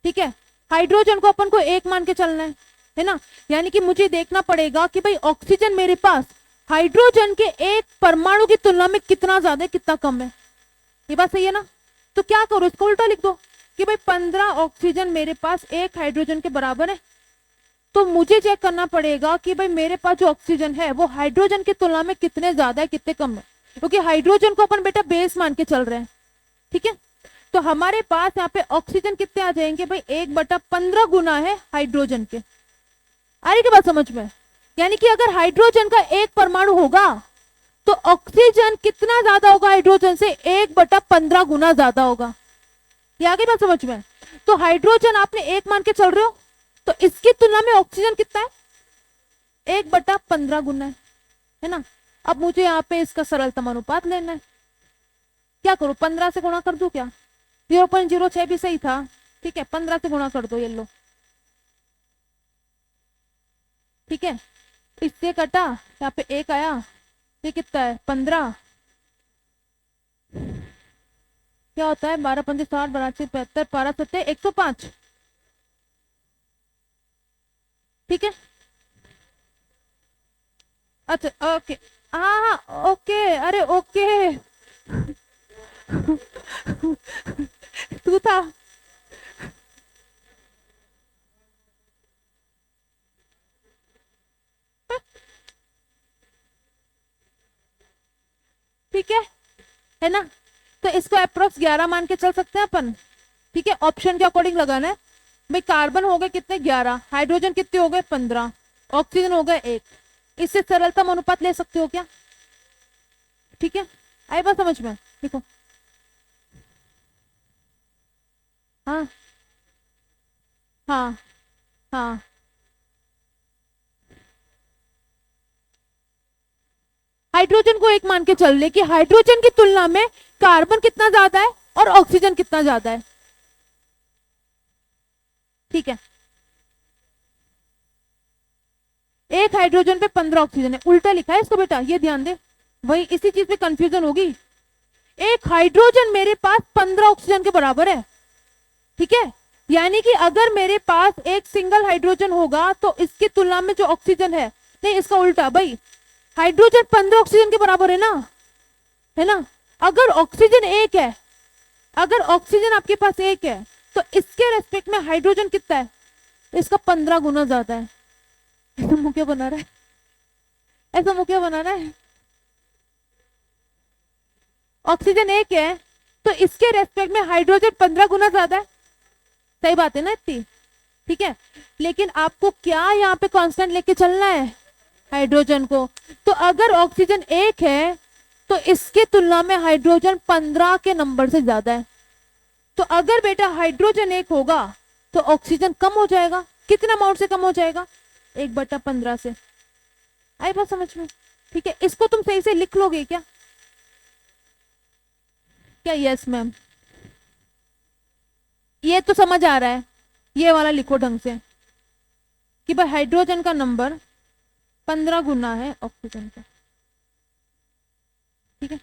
ठीक है। हाइड्रोजन को अपन को एक मान के चलना है ना। यानी कि मुझे देखना पड़ेगा कि भाई ऑक्सीजन मेरे पास हाइड्रोजन के एक परमाणु की तुलना में कितना ज्यादा है, कितना कम है। ये बात सही है ना। तो क्या करो, इसको उल्टा लिख दो कि भाई 15 ऑक्सीजन मेरे पास एक हाइड्रोजन के बराबर है। तो मुझे चेक करना पड़ेगा कि भाई मेरे पास जो ऑक्सीजन है वो हाइड्रोजन की तुलना में कितने ज्यादा है, कितने कम है, क्योंकि हाइड्रोजन को अपन बेटा बेस मान के चल रहे हैं, ठीक है। तो हमारे पास यहाँ पे ऑक्सीजन कितने आ जाएंगे भाई, 1/15 गुना है हाइड्रोजन के। आ रही की बात समझ में? यानी कि अगर हाइड्रोजन का एक परमाणु होगा तो ऑक्सीजन कितना ज्यादा होगा हाइड्रोजन से, 1/15 गुना ज्यादा होगा। ये आ गई बात समझ में? तो हाइड्रोजन आपने एक मान के चल रहे हो, तो इसकी तुलना में ऑक्सीजन कितना है, 1/15 गुना है ना। अब मुझे यहाँ पे इसका सरलतम अनुपात लेना है। क्या करूं, 15 से गुणा कर दूं क्या? 0.06 भी सही था, ठीक है, 15 से गुणा कर दो, ये लो, ठीक है। इससे कटा, यहाँ पे एक आया, ये कितना है 15, क्या होता है 12×5 = 60, 12×6 = 75, 12×7 = 105, ठीक है। अच्छा ओके, हाँ हाँ ओके, अरे ओके तू था। ठीक है ना। तो इसको अप्रोक्स 11 मान के चल सकते हैं अपन, ठीक है। ऑप्शन के अकॉर्डिंग लगाना है भाई। कार्बन हो गए कितने 11, हाइड्रोजन कितने हो गए 15, ऑक्सीजन हो गए 1। इससे सरलतम अनुपात ले सकते हो क्या? ठीक है, आई बात समझ में? देखो, हाँ हाँ हाँ, हाइड्रोजन को एक मान के चल ले कि हाइड्रोजन की तुलना में कार्बन कितना ज्यादा है और ऑक्सीजन कितना ज्यादा है, ठीक है। एक हाइड्रोजन पे 15 ऑक्सीजन है, उल्टा लिखा है इसको बेटा, ये ध्यान दे, वही इसी चीज पे कंफ्यूजन होगी। एक हाइड्रोजन मेरे पास 15 ऑक्सीजन के बराबर है, ठीक है। यानी कि अगर मेरे पास एक सिंगल हाइड्रोजन होगा तो इसकी तुलना में जो ऑक्सीजन है, नहीं इसका उल्टा भाई, हाइड्रोजन 15 ऑक्सीजन के बराबर है ना। अगर ऑक्सीजन एक है, अगर ऑक्सीजन आपके पास एक है, तो इसके रेस्पेक्ट में हाइड्रोजन कितना है, इसका 15 गुना ज्यादा है। ऐसा मुंह क्या बना रहा है, ऐसा मुंह क्या बना रहा है? ऑक्सीजन एक है तो इसके रेस्पेक्ट में हाइड्रोजन 15 गुना ज्यादा है, सही बात है ना इतनी, ठीक है। लेकिन आपको क्या यहाँ पे कांस्टेंट लेके चलना है, हाइड्रोजन को। तो अगर ऑक्सीजन एक है तो इसके तुलना में हाइड्रोजन 15 के नंबर से ज्यादा है। तो अगर बेटा हाइड्रोजन एक होगा तो ऑक्सीजन कम हो जाएगा, कितना अमाउंट से कम हो जाएगा, 1/15 से। आई बात समझ में? ठीक है, इसको तुम सही से लिख लोगे क्या? क्या यस मैम, ये तो समझ आ रहा है, ये वाला लिखो ढंग से कि भाई हाइड्रोजन का नंबर 15 गुना है ऑक्सीजन का, ठीक है।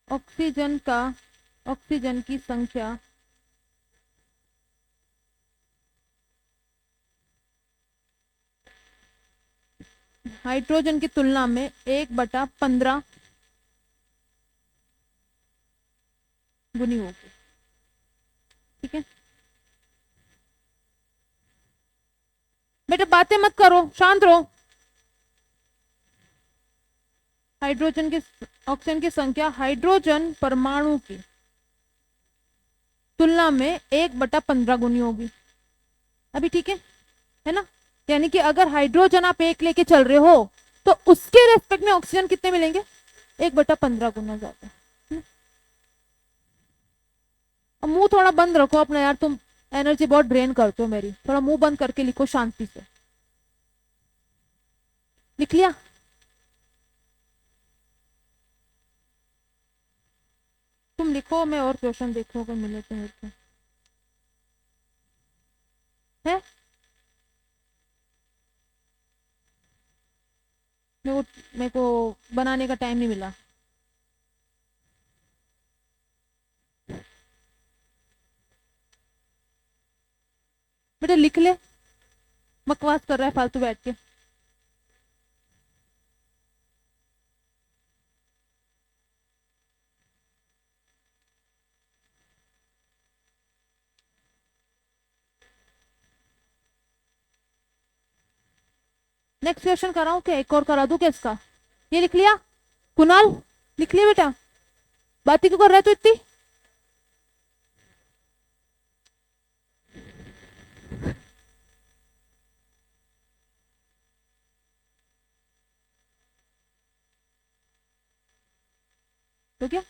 ऑक्सीजन की संख्या हाइड्रोजन की तुलना में 1/15 गुनी होगी, ठीक है। बेटा बातें मत करो, शांत रहो। हाइड्रोजन की, ऑक्सीजन की संख्या हाइड्रोजन परमाणु की तुलना में 1/15 गुनी होगी, अभी ठीक है ना। यानी कि अगर हाइड्रोजन आप एक लेके चल रहे हो तो उसके रेस्पेक्ट में ऑक्सीजन कितने मिलेंगे, 1/15 गुना ज्यादा। अब मुंह थोड़ा बंद रखो अपना यार, तुम एनर्जी बहुत ड्रेन करते हो मेरी, थोड़ा मुंह बंद करके लिखो शांति से। लिख लिया? तुम लिखो, मैं और क्वेश्चन देखो अगर मिले तो मेरे को, है मेरे को बनाने का टाइम नहीं मिला। बेटा लिख ले, बकवास कर रहा है फालतू बैठ के। नेक्स्ट क्वेश्चन कराऊं क्या, एक और करा दूं क्या इसका? ये लिख लिया कुणाल, लिख लिया बेटा? बात ही क्यों कर रहा है तू इतनी? तो क्या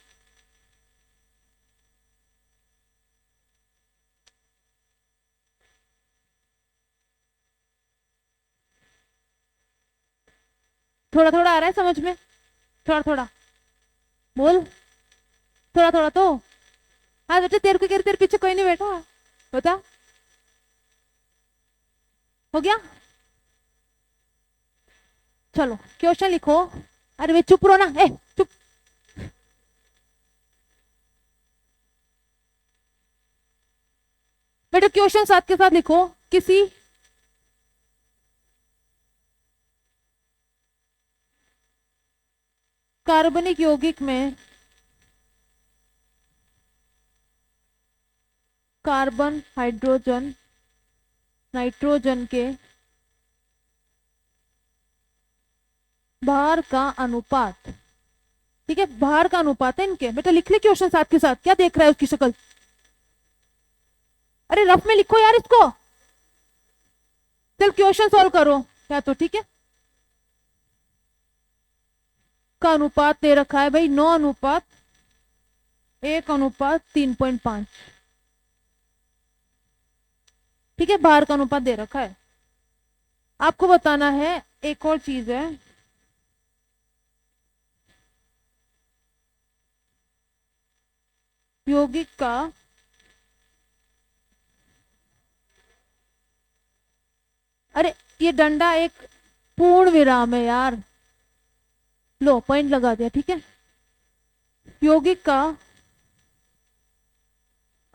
थोड़ा थोड़ा आ रहा है समझ में? थोड़ा थोड़ा बोल, थोड़ा थोड़ा तो। हाँ बेटा, तेरे को कह रही, तेरे पीछे कोई नहीं बैठा, बता। हो गया? चलो क्वेश्चन लिखो। अरे वे चुप रहो ना, ए चुप। बेटा क्वेश्चन साथ के साथ लिखो। किसी कार्बनिक यौगिक में कार्बन हाइड्रोजन नाइट्रोजन के भार का अनुपात, ठीक है, भार का अनुपात है इनके। बेटा लिख ले क्वेश्चन साथ के साथ, क्या देख रहा है उसकी शक्ल? अरे रफ में लिखो यार इसको। चल क्वेश्चन सॉल्व करो या तो, ठीक है। का अनुपात दे रखा है भाई 9:1:3.5, ठीक है, भार का अनुपात दे रखा है। आपको बताना है एक और चीज है, यौगिक का अरे ये डंडा एक पूर्ण विराम है यार, लो पॉइंट लगा दिया, ठीक है। यौगिक का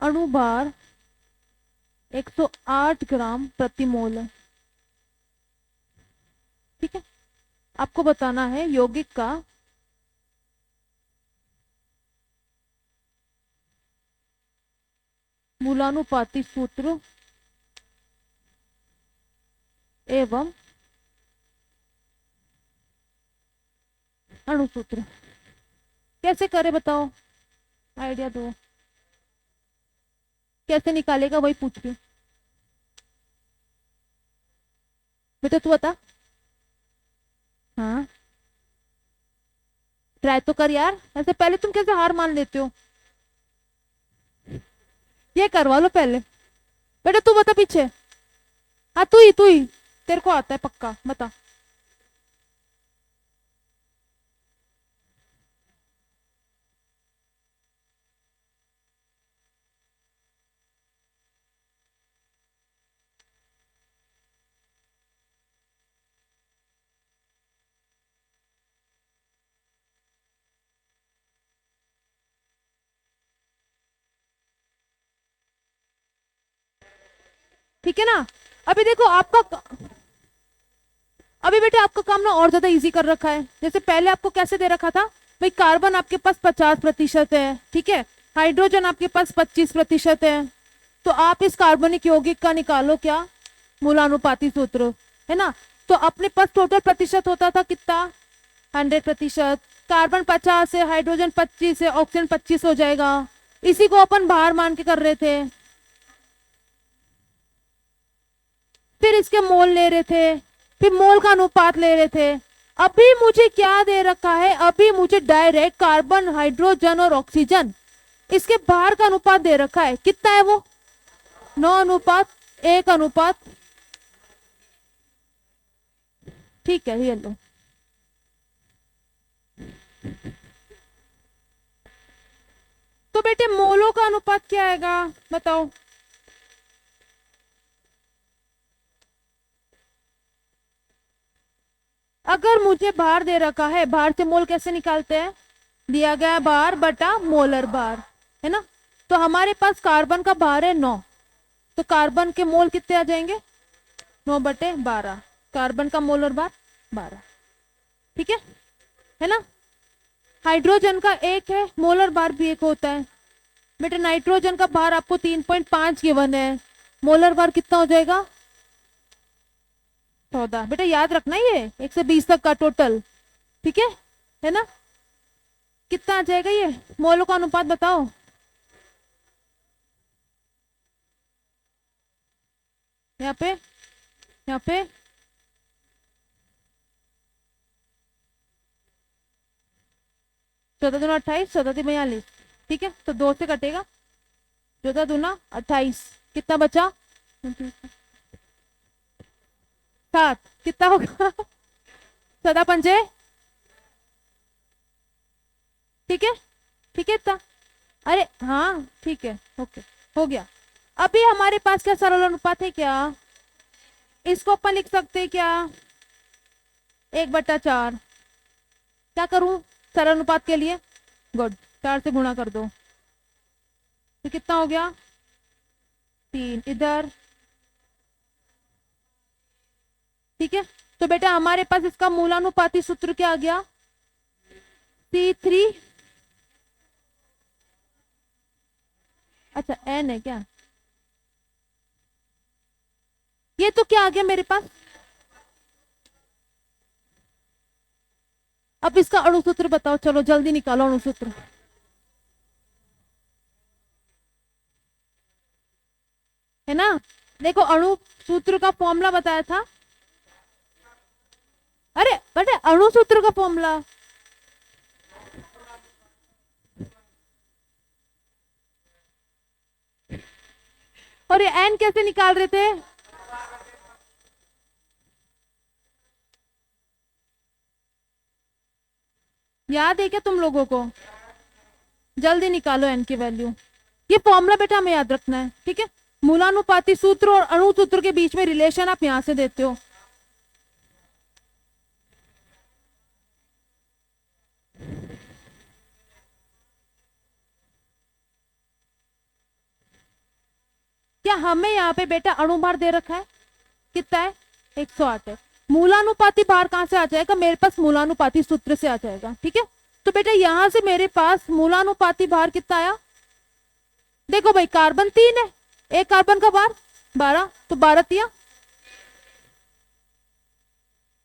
अणुभार 108 ग्राम प्रति मोल है, ठीक है। आपको बताना है यौगिक का मूलानुपाती सूत्र एवं अणुसूत्र। कैसे करे बताओ, आइडिया दो, कैसे निकालेगा वही पूछ रही हूँ। बेटा तू बता। हाँ ट्राई तो कर यार, ऐसे पहले तुम कैसे हार मान लेते हो? ये करवा लो पहले। बेटा तू बता पीछे। हाँ तू ही तेरे को आता है पक्का, बता। ठीक है ना? अभी देखो आपका, अभी बेटा आपका काम ना और ज्यादा इजी कर रखा है। जैसे पहले आपको कैसे दे रखा था भाई, कार्बन आपके पास 50% है, ठीक है, हाइड्रोजन आपके पास 25% है। तो आप इस कार्बनिक यौगिक का निकालो क्या, मूलानुपाती सूत्र, है ना। तो अपने पास टोटल प्रतिशत होता था कितना, 100%। कार्बन 50 है, हाइड्रोजन 25 है, ऑक्सीजन 25 हो जाएगा। इसी को अपन भार मान के कर रहे थे, फिर इसके मोल ले रहे थे, फिर मोल का अनुपात ले रहे थे। अभी मुझे क्या दे रखा है, अभी मुझे डायरेक्ट कार्बन हाइड्रोजन और ऑक्सीजन इसके भार का अनुपात दे रखा है। कितना है वो, 9:1, ठीक है, ये लो। तो बेटे मोलों का अनुपात क्या आएगा बताओ? अगर मुझे भार दे रखा है, भार से मोल कैसे निकालते हैं, दिया गया भार बटा मोलर भार, है ना। तो हमारे पास कार्बन का भार है 9, तो कार्बन के मोल कितने आ जाएंगे, 9/12। कार्बन का मोलर भार 12, ठीक है ना। हाइड्रोजन का 1 है, मोलर भार भी 1 होता है। बेटा नाइट्रोजन का भार आपको 3.5 गिवन है, मोलर भार कितना हो जाएगा, 14 बेटा याद रखना, ये 1 से 20 तक का टोटल, ठीक है ना। कितना आ जाएगा ये, मोलों का अनुपात बताओ। यहाँ पे 14 दूना 28, 14 × 42, ठीक है, तो 2 से कटेगा, 14 दूना 28, कितना बचा 7, कितना होगा 7 पंजे, ठीक है, ठीक है इतना, अरे हाँ ठीक है, ओके हो गया। अभी हमारे पास क्या सरल अनुपात है क्या, इसको अपन लिख सकते हैं क्या 1/4, क्या करूं सरल अनुपात के लिए, गुड 4 से गुणा कर दो, तो कितना हो गया 3 इधर, ठीक है। तो बेटा हमारे पास इसका मूलानुपाती सूत्र क्या आ गया, C3, अच्छा n है क्या, ये तो क्या आ गया मेरे पास, अब इसका अणुसूत्र बताओ, चलो जल्दी निकालो अणुसूत्र, है ना। देखो अणु सूत्र का फॉर्मूला बताया था, अरे बेटे अणु सूत्र का फॉर्मूला, और ये एन कैसे निकाल रहे थे, याद है क्या तुम लोगों को, जल्दी निकालो एन की वैल्यू, ये फॉर्मूला बेटा हमें याद रखना है, ठीक है। मूलानुपाती सूत्र और अणु सूत्र के बीच में रिलेशन आप यहां से देते हो, क्या हमें यहाँ पे बेटा अणुभार दे रखा है, कितना है 108 है, मूलानुपाती भार कहां से आ जाएगा, मेरे पास मूलानुपाती सूत्र से आ जाएगा, ठीक है। तो बेटा यहां से मेरे पास मूलानुपाती भार कितना आया, देखो भाई कार्बन 3 है, एक कार्बन का भार 12, तो 12 तिया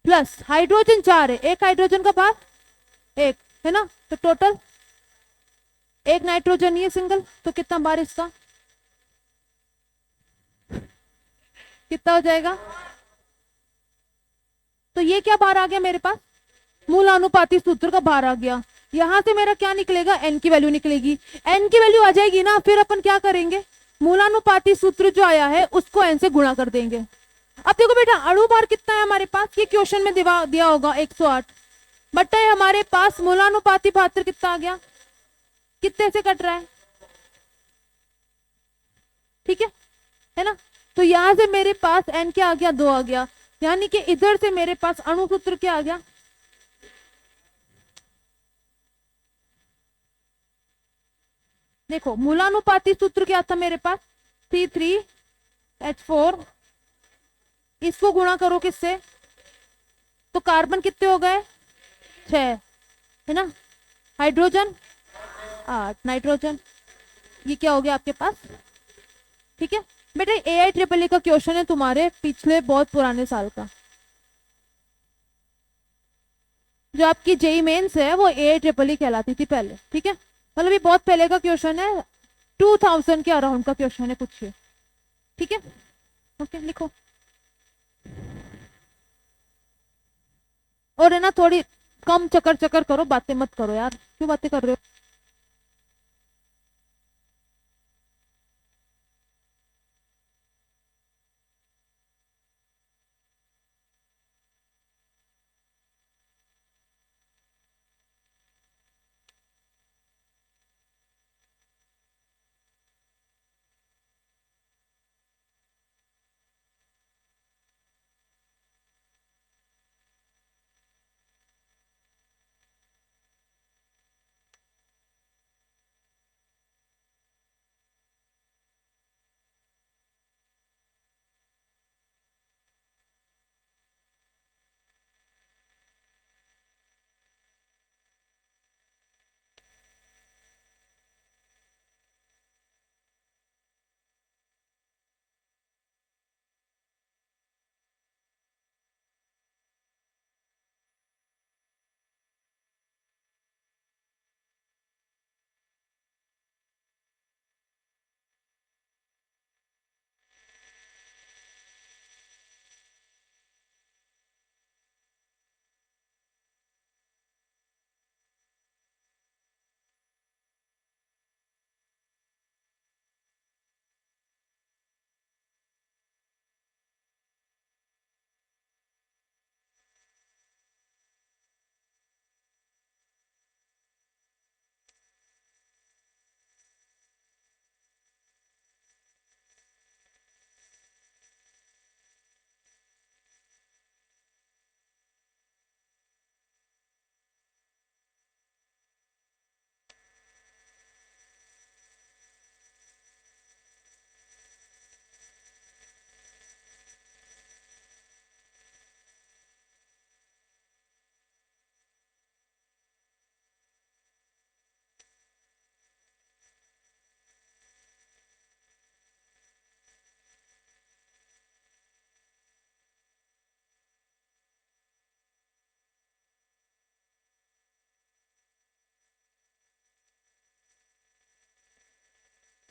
प्लस हाइड्रोजन 4 है, एक हाइड्रोजन का भार 1 है ना, तो टोटल एक नाइट्रोजन ये सिंगल, तो कितना बार इसका कितना हो जाएगा, तो ये क्या बार आ गया मेरे पास, मूलानुपाती सूत्र का भार आ गया, यहां से मेरा क्या निकलेगा एन की वैल्यू निकलेगी, एन की वैल्यू आ जाएगी ना, फिर अपन क्या करेंगे, मूलानुपाती सूत्र जो आया है उसको एन से गुणा कर देंगे। अब देखो बेटा अणु भार कितना है हमारे पास, ये क्वेश्चन में दिया होगा 108 बट्टा है हमारे पास मूलानुपाती भार कितना आ गया, कितने से कट रहा है, ठीक है ना। तो यहां से मेरे पास एन क्या आ गया 2 आ गया, यानी कि इधर से मेरे पास अणु सूत्र क्या आ गया, देखो मूलानुपाती सूत्र क्या था मेरे पास C3H4, इसको गुणा करो किससे, तो कार्बन कितने हो गए 6 है ना, हाइड्रोजन 8, नाइट्रोजन, ये क्या हो गया आपके पास, ठीक है। बेटा AIEEE का क्वेश्चन है तुम्हारे पिछले बहुत पुराने साल का, जो आपकी जेई मेंस है वो AIEEE कहलाती थी पहले, ठीक है, मतलब ये बहुत पहले का क्वेश्चन है, 2000 के अराउंड का क्वेश्चन है कुछ ये, ठीक है, ओके लिखो। और है ना थोड़ी कम चक्कर चक्कर करो, बातें मत करो यार, क्यों बातें कर रहे हो।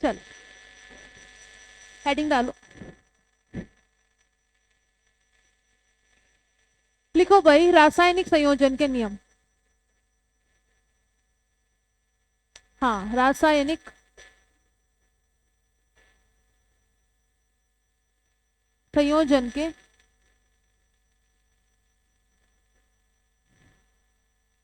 चलो हेडिंग डालो, लिखो भाई रासायनिक संयोजन के नियम। हाँ, रासायनिक संयोजन के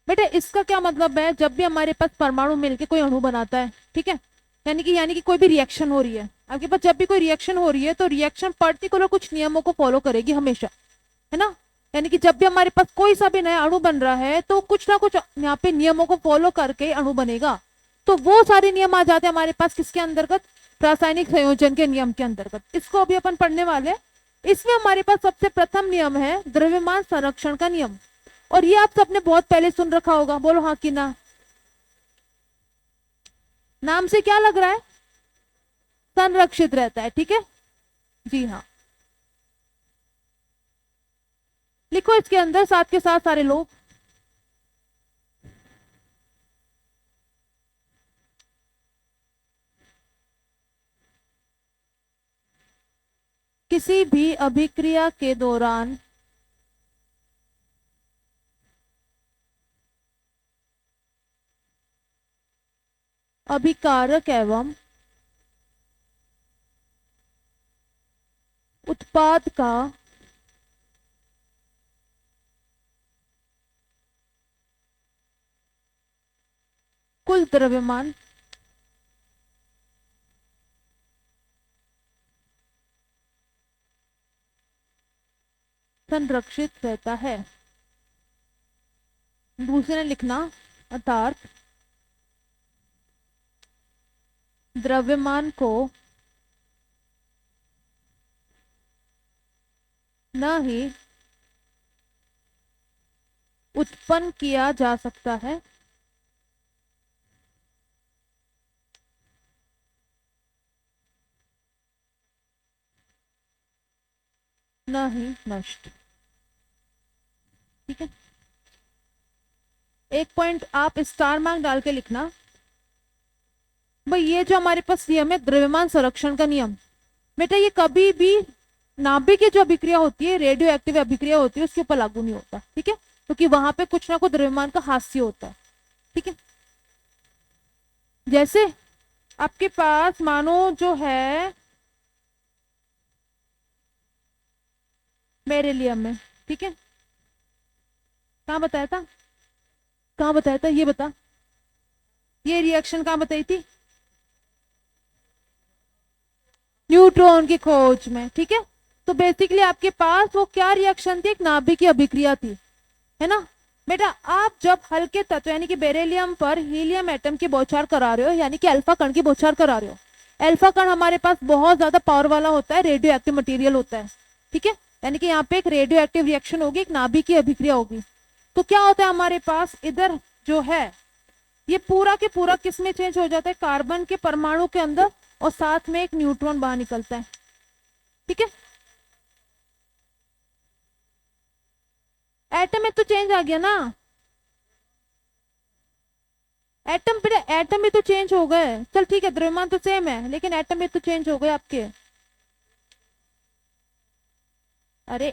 बेटा इसका क्या मतलब है, जब भी हमारे पास परमाणु मिलके कोई अणु बनाता है, ठीक है, यानी कि कोई भी रिएक्शन हो रही है आपके पास, जब भी कोई रिएक्शन हो रही है तो रिएक्शन पर्टिकुलर कुछ नियमों को फॉलो करेगी हमेशा, है ना। यानी कि जब भी हमारे पास कोई सा भी नया अणु बन रहा है तो कुछ ना कुछ यहाँ पे नियमों को फॉलो करके अणु बनेगा। तो वो सारे नियम आ जाते हैं हमारे पास किसके अंतर्गत, रासायनिक संयोजन के नियम के अंतर्गत। इसको अभी अपन पढ़ने वाले हैं। इसमें हमारे पास सबसे प्रथम नियम है द्रव्यमान संरक्षण का नियम, और ये आप सबने बहुत पहले सुन रखा होगा, बोलो हाँ कि ना। नाम से क्या लग रहा है, संरक्षित रहता है, ठीक है जी हाँ। लिखो इसके अंदर साथ के साथ सारे लोग, किसी भी अभिक्रिया के दौरान अभिकारक एवं उत्पाद का कुल द्रव्यमान संरक्षित रहता है। दूसरे ने लिखना, अर्थात द्रव्यमान को न ही उत्पन्न किया जा सकता है, न ही नष्ट, ठीक है। एक पॉइंट आप स्टार मार्क डाल के लिखना भाई, ये जो हमारे पास नियम है द्रव्यमान संरक्षण का नियम, बेटा ये कभी भी नाभिक की जो अभिक्रिया होती है, रेडियो एक्टिव अभिक्रिया होती है, उसके ऊपर लागू नहीं होता, ठीक है, क्योंकि वहां पे कुछ ना कुछ द्रव्यमान का हास्य होता है, ठीक है। जैसे आपके पास मानो जो है बेरिलियम में, ठीक है, कहाँ बताया था, कहाँ बताया था, ये बता, ये रिएक्शन कहाँ बताई थी, न्यूट्रॉन की खोज में, ठीक है। तो बेसिकली आपके पास वो क्या रिएक्शन थी, एक नाभिक की अभिक्रिया थी, है ना बेटा। आप जब हल्के तत्व यानी कि बेरिलियम पर हीलियम एटम की बौछार करा रहे हो, यानी कि अल्फा कण की बौछार करा रहे हो, अल्फा कण हमारे पास बहुत ज्यादा पावर वाला होता है, रेडियो एक्टिव मटेरियल होता है, ठीक है। यानी कि यहाँ पे एक रेडियो एक्टिव रिएक्शन होगी, एक नाभिक की अभिक्रिया होगी। तो क्या होता है हमारे पास इधर जो है ये पूरा के पूरा किस में चेंज हो जाता है, कार्बन के परमाणु के अंदर, और साथ में एक न्यूट्रॉन बाहर निकलता है, ठीक है। एटम में तो चेंज आ गया ना, एटम पे एटम भी तो चेंज हो गए, चल ठीक है द्रव्यमान तो सेम है लेकिन एटम भी तो चेंज हो गए आपके। अरे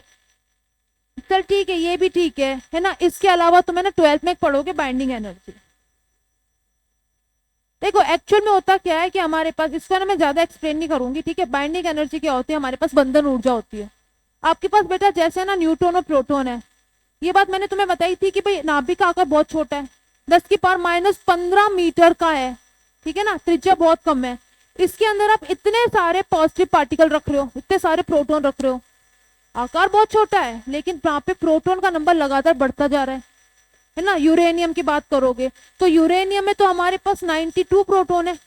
चल ठीक है, ये भी ठीक है ना। इसके अलावा तुम ना 12th में पढ़ोगे बाइंडिंग एनर्जी। देखो एक्चुअल में होता क्या है कि हमारे पास, इसको ना मैं ज्यादा एक्सप्लेन नहीं करूंगी, ठीक है। बाइंडिंग एनर्जी क्या होती है, हमारे पास बंधन ऊर्जा होती है। आपके पास बेटा जैसे ना न्यूट्रॉन और प्रोटॉन है, ये बात मैंने तुम्हें बताई थी कि भाई नाभिक का आकार बहुत छोटा है, 10 की पावर -15 मीटर का है, ठीक है ना, त्रिज्या बहुत कम है। इसके अंदर आप इतने सारे पॉजिटिव पार्टिकल रख रहे हो, इतने सारे प्रोटॉन रख रहे हो, आकार बहुत छोटा है लेकिन वहां पे प्रोटॉन का नंबर लगातार बढ़ता जा रहा है ना। यूरेनियम की बात करोगे तो यूरेनियम में तो हमारे पास 92 प्रोटॉन है,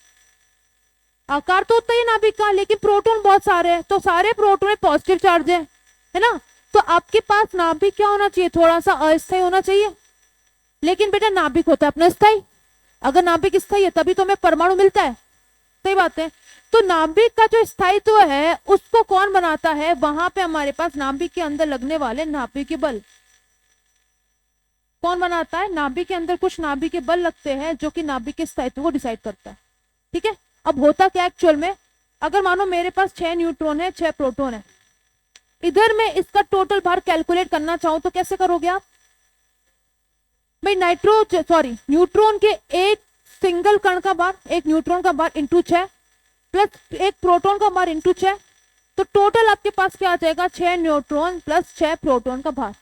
आकार तो उतना ही नाभिक का लेकिन प्रोटॉन बहुत सारे हैं, तो सारे प्रोटॉन में पॉजिटिव चार्ज है ना। तो आपके पास नाभिक क्या होना चाहिए, थोड़ा सा अस्थायी होना चाहिए, लेकिन बेटा नाभिक होता है अपना स्थायी। अगर नाभिक स्थायी है तभी तो हमें परमाणु मिलता है, सही बात है। तो नाभिक का जो स्थायित्व है उसको कौन बनाता है, वहां पे हमारे पास नाभिक के अंदर लगने वाले नाभिक के बल कौन बनाता है, नाभिक के अंदर कुछ नाभिक के बल लगते हैं जो कि नाभिक के स्थायित्व को डिसाइड करता है, ठीक है। अब होता क्या एक्चुअल में, अगर मानो मेरे पास 6 न्यूट्रॉन है 6 प्रोटॉन है, इधर मैं इसका टोटल भार कैलकुलेट करना चाहूं तो कैसे करोगे आप भाई, न्यूट्रॉन के एक सिंगल कण का भार, एक न्यूट्रॉन का भार इंटू 6 प्लस एक प्रोटॉन का भार इंटू 6, तो टोटल आपके पास क्या आ जाएगा 6 न्यूट्रॉन प्लस 6 प्रोटॉन का भार,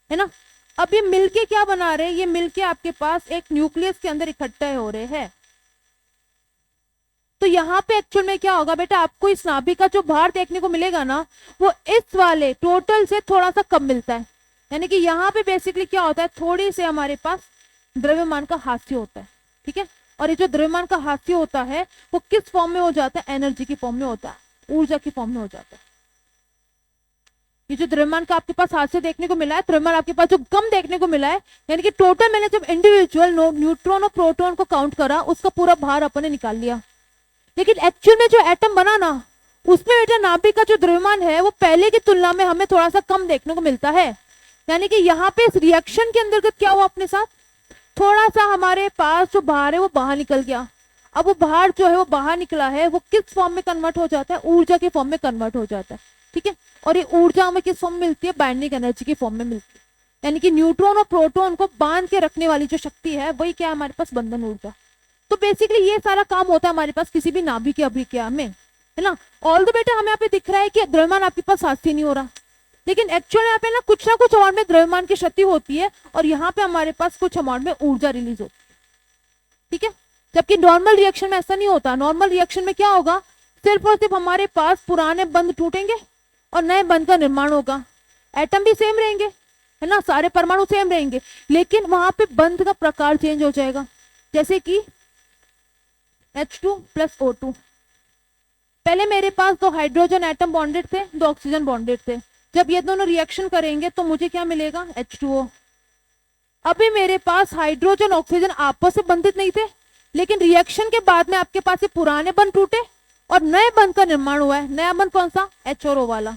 है ना। अब ये मिलके क्या बना रहे हैं, ये मिलके आपके पास एक न्यूक्लियस के अंदर इकट्ठे हो रहे हैं। तो यहाँ पे एक्चुअल में क्या होगा बेटा, आपको इस नाभिक का जो भार देखने को मिलेगा ना, वो इस वाले टोटल से थोड़ा सा कम मिलता है। यानी कि यहाँ पे बेसिकली क्या होता है, थोड़ी से हमारे पास द्रव्यमान का हास्य होता है, ठीक है। और ये जो द्रव्यमान का हास्य होता है वो किस फॉर्म में हो जाता है, एनर्जी की फॉर्म में होता है, ऊर्जा की फॉर्म में हो जाता है। ये जो द्रव्यमान का आपके पास हास्य देखने को मिला है, द्रव्यमान आपके पास जो कम देखने को मिला है, यानी कि टोटल मैंने जब इंडिविजुअल न्यूट्रॉन और प्रोटॉन को काउंट करा, उसका पूरा भार अपन ने निकाल लिया। लेकिन एक्चुअल में जो एटम बना ना, उसमें बेटा नाभिक का जो द्रव्यमान है वो पहले की तुलना में हमें थोड़ा सा कम देखने को मिलता है। यानी कि यहाँ पे इस रिएक्शन के अंतर्गत क्या हुआ अपने साथ, थोड़ा सा हमारे पास जो बाहर है वो बाहर निकल गया। अब वो बाहर जो है वो बाहर निकला है, वो किस फॉर्म में कन्वर्ट हो जाता है, ऊर्जा के फॉर्म में कन्वर्ट हो जाता है, ठीक है। और ये ऊर्जा हमें किस फॉर्म में मिलती है, बाइंडिंग एनर्जी की फॉर्म में मिलती है। यानी कि न्यूट्रॉन और प्रोटॉन को बांध के रखने वाली जो शक्ति है वही क्या है हमारे पास, बंधन ऊर्जा। तो बेसिकली ये सारा काम होता है हमारे पास किसी भी नाभिक की अभिक्रिया में, है ना। ऑल द बेटा हमें यहाँ पे दिख रहा है कि द्रव्यमान आपके पास हास्य नहीं हो रहा, लेकिन एक्चुअल यहाँ पे ना कुछ अमाउंट में द्रव्यमान की क्षति होती है और यहाँ पे हमारे पास कुछ अमाउंट में ऊर्जा रिलीज होती है, ठीक है। जबकि नॉर्मल रिएक्शन में ऐसा नहीं होता। नॉर्मल रिएक्शन में क्या होगा, सिर्फ और सिर्फ हमारे पास पुराने बंध टूटेंगे और नए बंध का निर्माण होगा। एटम भी सेम रहेंगे, है ना, सारे परमाणु सेम रहेंगे, लेकिन वहां पे बंध का प्रकार चेंज हो जाएगा। जैसे कि H2 प्लस O2, पहले मेरे पास 2 हाइड्रोजन एटम बॉन्डेड थे, 2 ऑक्सीजन बॉन्डेड थे। जब ये दोनों रिएक्शन करेंगे तो मुझे क्या मिलेगा, H2O। अभी मेरे पास हाइड्रोजन ऑक्सीजन आपस से बंधित नहीं थे, लेकिन रिएक्शन के बाद में आपके पास ये पुराने बंध टूटे और नए बंध का निर्माण हुआ है। नया बंध कौन सा, H और O वाला,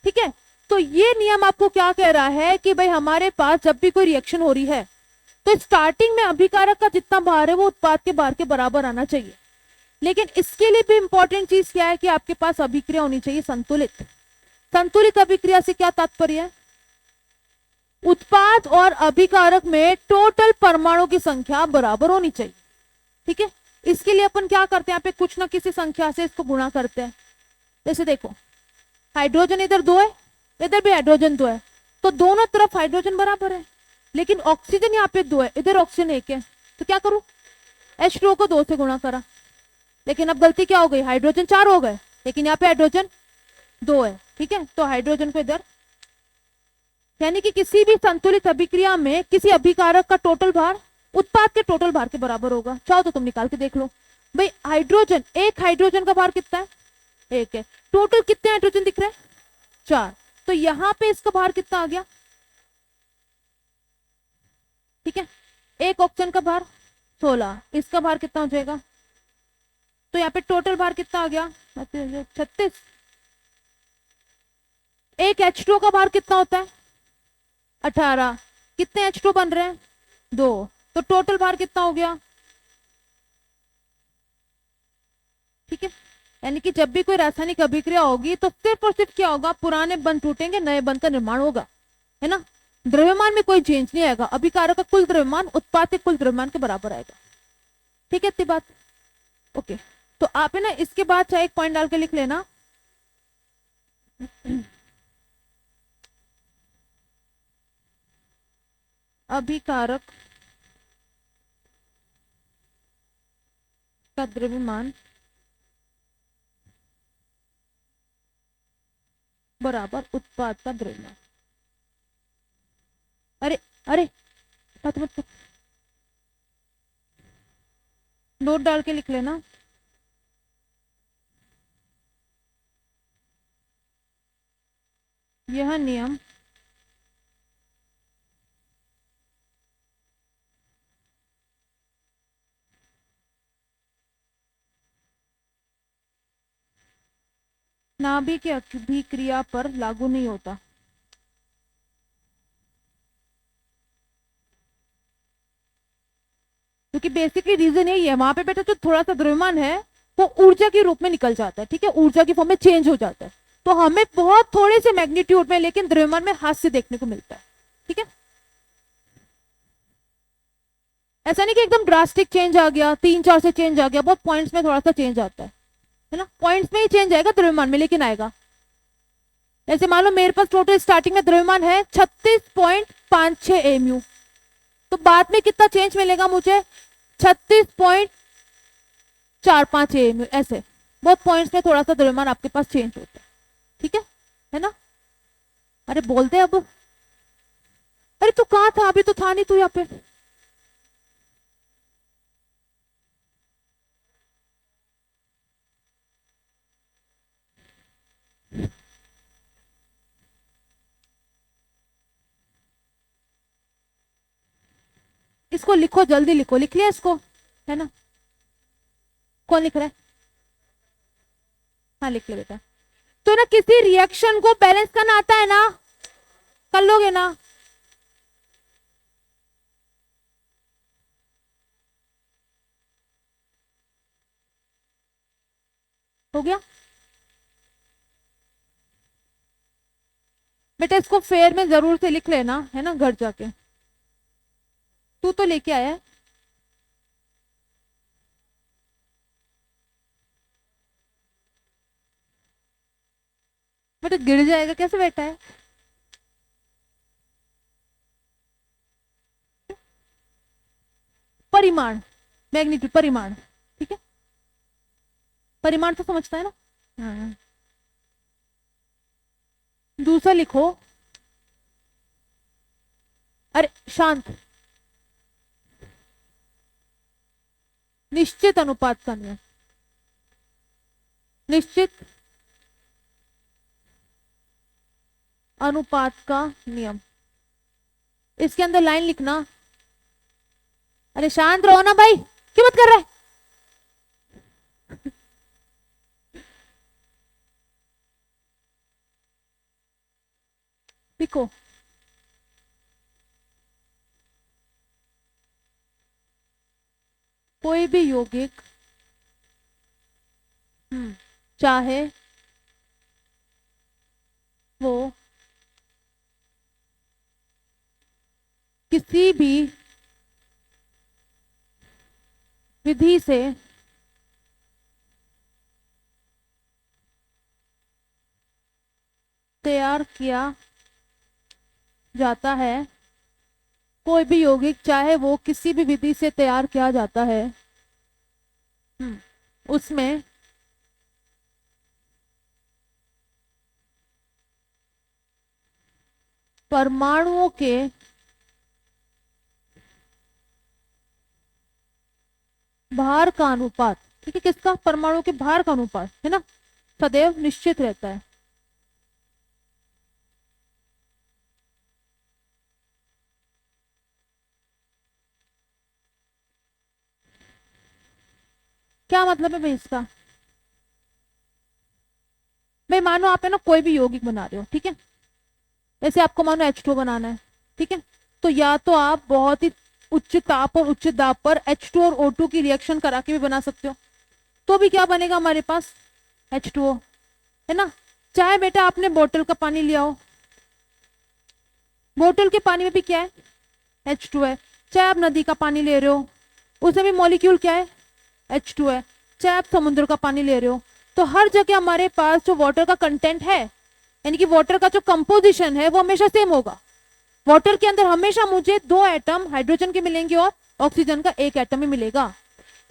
ठीक है। तो ये नियम आपको क्या कह रहा है कि भाई हमारे पास जब भी कोई रिएक्शन हो रही है तो स्टार्टिंग में अभिकारक का जितना भार है वो उत्पाद के भार के बराबर आना चाहिए। लेकिन इसके लिए भी इंपॉर्टेंट चीज क्या है कि आपके पास अभिक्रिया होनी चाहिए संतुलित। संतुलित अभिक्रिया से क्या तात्पर्य है, उत्पाद और अभिकारक में टोटल परमाणु की संख्या बराबर होनी चाहिए, ठीक है। इसके लिए अपन क्या करते हैं, यहाँ पे कुछ ना किसी संख्या से इसको गुणा करते हैं। जैसे देखो हाइड्रोजन इधर 2 है, इधर भी हाइड्रोजन 2 है, तो दोनों तरफ हाइड्रोजन बराबर है। लेकिन ऑक्सीजन यहाँ पे 2 है, इधर ऑक्सीजन 1 है, तो क्या करूं, H2O को 2 से गुणा करा। लेकिन अब गलती क्या हो गई, हाइड्रोजन 4 हो गए, लेकिन यहाँ पे हाइड्रोजन 2 है, ठीक है। तो हाइड्रोजन को इधर, यानी कि किसी भी संतुलित अभिक्रिया में किसी अभिकारक का टोटल भार उत्पाद के टोटल भार के बराबर होगा। चाहो तो तुम निकाल के देख लो भाई। हाइड्रोजन, एक हाइड्रोजन का भार कितना है, 1 है। टोटल कितने हाइड्रोजन दिख रहे हैं, 4। तो यहाँ पे इसका भार कितना आ गया, ठीक है। एक ऑक्सीजन का भार 16, इसका भार कितना हो जाएगा, तो यहाँ पे टोटल भार कितना आ गया 36। एक H2O का भार कितना होता है 18, कितने H2O बन रहे हैं 2, तो टोटल भार कितना हो गया, ठीक है। यानी कि जब भी कोई रासायनिक अभिक्रिया होगी तो सिर्फ और सिर्फ क्या होगा, पुराने बंध टूटेंगे, नए बंध का निर्माण होगा, है ना। द्रव्यमान में कोई चेंज नहीं आएगा, अभिकारक का कुल द्रव्यमान उत्पाद के कुल द्रव्यमान के बराबर आएगा, ठीक है। इतनी बात ओके। तो आप है ना इसके बाद चाहे एक पॉइंट डाल के लिख लेना, अभिकारक का द्रव्यमान बराबर उत्पाद का द्रव्यमान। अरे अरे बात मत कर, नोट डाल के लिख लेना। यह नियम नाभिक की अभिक्रिया पर लागू नहीं होता। क्योंकि बेसिकली रीजन यही है, वहां पे बेटा जो थोड़ा सा द्रव्यमान है वो ऊर्जा के रूप में निकल जाता है, ठीक है, ऊर्जा की फॉर्म में चेंज हो जाता है। तो हमें बहुत थोड़े से मैग्नीट्यूड में लेकिन द्रव्यमान में हाथ से देखने को मिलता है, ठीक है। ऐसा नहीं कि एकदम ड्रास्टिक चेंज आ गया, 3-4 से चेंज आ गया, बहुत पॉइंट्स में थोड़ा सा चेंज आता है ना, पॉइंट्स में ही चेंज आएगा द्रव्यमान में, लेकिन आएगा। जैसे मान लो मेरे पास टोटल स्टार्टिंग में द्रव्यमान है 36.56 एमयू, तो बाद में कितना चेंज मिलेगा मुझे, 36.45 एमयू, ऐसे बहुत पॉइंट्स में थोड़ा सा द्रव्यमान आपके पास चेंज होता है, ठीक है ना। अरे बोलते अब, अरे तू कहाँ था, अभी तो था नहीं तू यहाँ पे। इसको लिखो, जल्दी लिखो, लिख लिया इसको, है ना। कौन लिख रहा है, हाँ लिख ले बेटा। तो ना किसी रिएक्शन को बैलेंस करना आता है ना, कर लोगे ना। हो गया बेटा, इसको फेयर में जरूर से लिख लेना, है ना, घर जाके। तू तो लेके आया है। बेटा गिर जाएगा, कैसे बैठा है। परिमाण, मैग्नीट्यूड, परिमाण, ठीक है, परिमाण तो समझता है ना। हाँ। दूसरा लिखो, अरे शांत, निश्चित अनुपात का नियम, निश्चित अनुपात का नियम, इसके अंदर लाइन लिखना। अरे शांत रहो ना भाई, क्यों मत कर रहा है। लिखो, कोई भी यौगिक चाहे वो किसी भी विधि से तैयार किया जाता है, कोई भी यौगिक चाहे वो किसी भी विधि से तैयार किया जाता है, उसमें परमाणुओं के भार का अनुपात, ठीक है, किसका, परमाणु के भार का अनुपात, है ना, सदैव निश्चित रहता है। क्या मतलब है भाई इसका। भाई मानो आप है ना कोई भी यौगिक बना रहे हो, ठीक है, जैसे आपको मानो H2 बनाना है, ठीक है, तो या तो आप बहुत ही उच्च ताप और उच्च दाब पर H2 और O2 की रिएक्शन करा के भी बना सकते हो, तो भी क्या बनेगा हमारे पास, H2O, है ना। चाहे बेटा आपने बोतल का पानी लिया हो, बोतल के पानी में भी क्या है, H2 है। चाहे आप नदी का पानी ले रहे हो, उसमें भी मॉलिक्यूल क्या है, H2 है। चाहे आप समुद्र का पानी ले रहे हो, तो हर जगह हमारे पास जो वाटर का कंटेंट है, यानी कि वाटर का जो कंपोजिशन है, वो हमेशा सेम होगा। वाटर के अंदर हमेशा मुझे 2 एटम हाइड्रोजन के मिलेंगे और ऑक्सीजन का 1 एटम ही मिलेगा।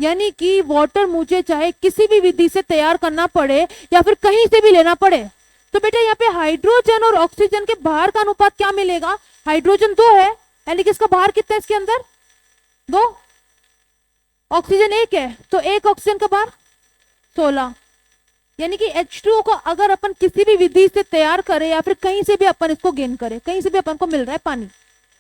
यानी कि वाटर मुझे चाहे किसी भी विधि से तैयार करना पड़े या फिर कहीं से भी लेना पड़े, तो बेटा यहाँ पे हाइड्रोजन और ऑक्सीजन के भार का अनुपात क्या मिलेगा, हाइड्रोजन 2 है, यानी कि इसका भार कितना है इसके अंदर, 2, ऑक्सीजन 1 है, तो 1 ऑक्सीजन का भार 16। यानी कि H2O को अगर अपन किसी भी विधि से तैयार करें या फिर कहीं से भी अपन इसको गेन करें, कहीं से भी अपन को मिल रहा है पानी,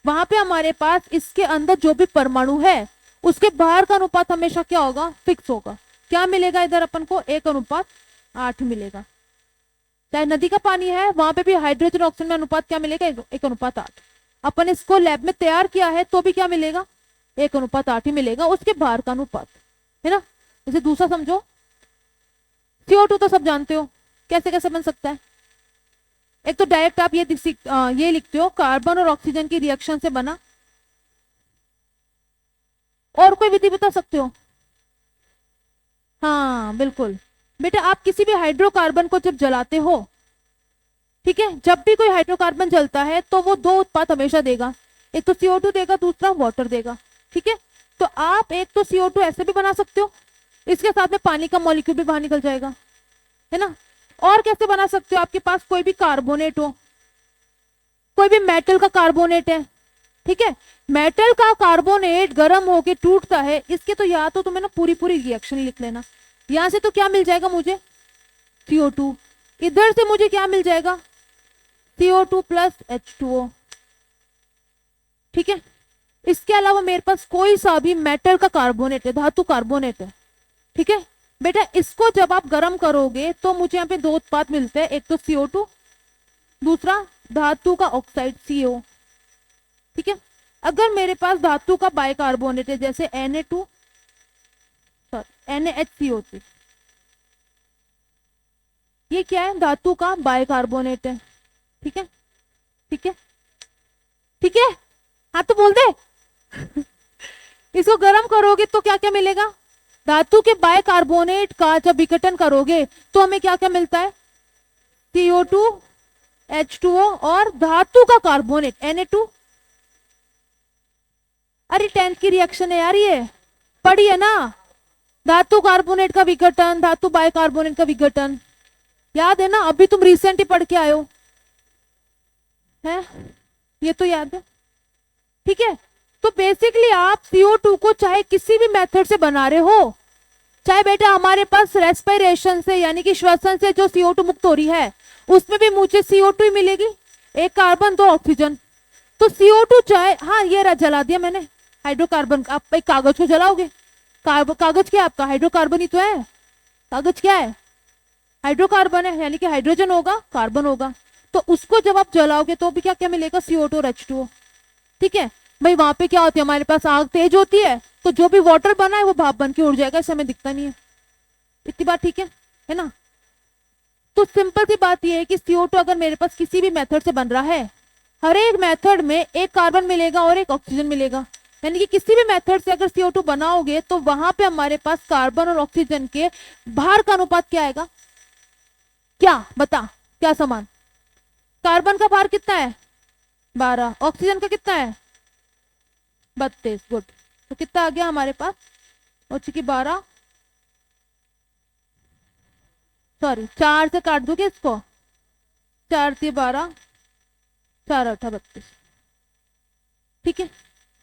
वहां पे हमारे पास इसके अंदर जो भी परमाणु है उसके भार का अनुपात हमेशा क्या होगा, फिक्स होगा। क्या मिलेगा इधर अपन को, 1:8 मिलेगा। चाहे नदी का पानी है, वहां पे भी हाइड्रोजन ऑक्सीजन में अनुपात क्या मिलेगा, 1:8। अपन इसको लैब में तैयार किया है तो भी क्या मिलेगा, 1:8 ही मिलेगा, उसके भार का अनुपात, है ना। जैसे दूसरा समझो, CO2 तो सब जानते हो, कैसे कैसे बन सकता है। एक तो डायरेक्ट आप ये लिखते हो कार्बन और ऑक्सीजन की रिएक्शन से बना। और कोई विधि बता सकते हो? हाँ बिल्कुल बेटा, आप किसी भी हाइड्रोकार्बन को जब जलाते हो, ठीक है, जब भी कोई हाइड्रोकार्बन जलता है तो वो दो उत्पाद हमेशा देगा, एक तो CO2 देगा, दूसरा वाटर देगा। ठीक है, तो आप एक तो CO2 ऐसे भी बना सकते हो, इसके साथ में पानी का मॉलिक्यूल भी बाहर निकल जाएगा, है ना। और कैसे बना सकते हो, आपके पास कोई भी कार्बोनेट हो, कोई भी मेटल का कार्बोनेट है, ठीक है, मेटल का कार्बोनेट गर्म होके टूटता है, इसके तो या तो तुम्हें ना पूरी पूरी रिएक्शन लिख लेना। यहां से तो क्या मिल जाएगा मुझे, CO2, इधर से मुझे क्या मिल जाएगा, CO2 प्लस H2O। ठीक है, इसके अलावा मेरे पास कोई सा भी मेटल का कार्बोनेट है, धातु कार्बोनेट है, ठीक है बेटा, इसको जब आप गर्म करोगे तो मुझे यहाँ पे दो उत्पाद मिलते हैं, एक तो CO2, दूसरा धातु का ऑक्साइड CO। ठीक है, अगर मेरे पास धातु का बाइकार्बोनेट है जैसे NaHCO3, ये क्या है, धातु का बाइकार्बोनेट है। ठीक है, ठीक है, ठीक है, हाँ तो बोल दे इसको गर्म करोगे तो क्या क्या मिलेगा, धातु के बाइकार्बोनेट का जब विघटन करोगे तो हमें क्या क्या मिलता है, CO2, H2O और धातु का कार्बोनेट Na2। अरे 10th की रिएक्शन है यार, ये पढ़ी है ना, धातु कार्बोनेट का विघटन, धातु बाइकार्बोनेट का विघटन, याद है ना, अभी तुम रिसेंट ही पढ़ के आए हो, है ये तो याद है। ठीक है, तो बेसिकली आप CO2 को चाहे किसी भी मेथड से बना रहे हो, चाहे बेटा हमारे पास रेस्पिरेशन से यानी कि श्वसन से जो CO2 मुक्त हो रही है उसमें भी मुझे CO2 ही मिलेगी, एक कार्बन दो ऑक्सीजन, तो CO2 चाहे, हाँ ये रहा जला दिया मैंने हाइड्रोकार्बन, आप एक कागज को जलाओगे, कागज क्या है आपका, हाइड्रोकार्बन ही तो है, कागज क्या है, हाइड्रोकार्बन है, यानी कि हाइड्रोजन होगा कार्बन होगा, तो उसको जब आप जलाओगे तो भी क्या क्या मिलेगा, CO2 और H2O। ठीक है भाई, वहां पे क्या होती है, हमारे पास आग तेज होती है तो जो भी वाटर बना है वो भाप बन के उड़ जाएगा, इससे हमें दिखता नहीं है, इतनी बात ठीक है ना। तो सिंपल सी बात ये है कि CO2 अगर मेरे पास किसी भी मेथड से बन रहा है, हर एक मेथड में एक कार्बन मिलेगा और एक ऑक्सीजन मिलेगा, यानी कि किसी भी मेथड से अगर CO2 बनाओगे तो वहां पे हमारे पास कार्बन और ऑक्सीजन के भार का अनुपात क्या आएगा, क्या बता, क्या समान, कार्बन का भार कितना है 12, ऑक्सीजन का कितना है 32, गुड, तो कितना आ गया हमारे पास, हो चुकी 12, सॉरी 4 से काट दूंगी इसको, 4 से 12, 4 8 32। ठीक है,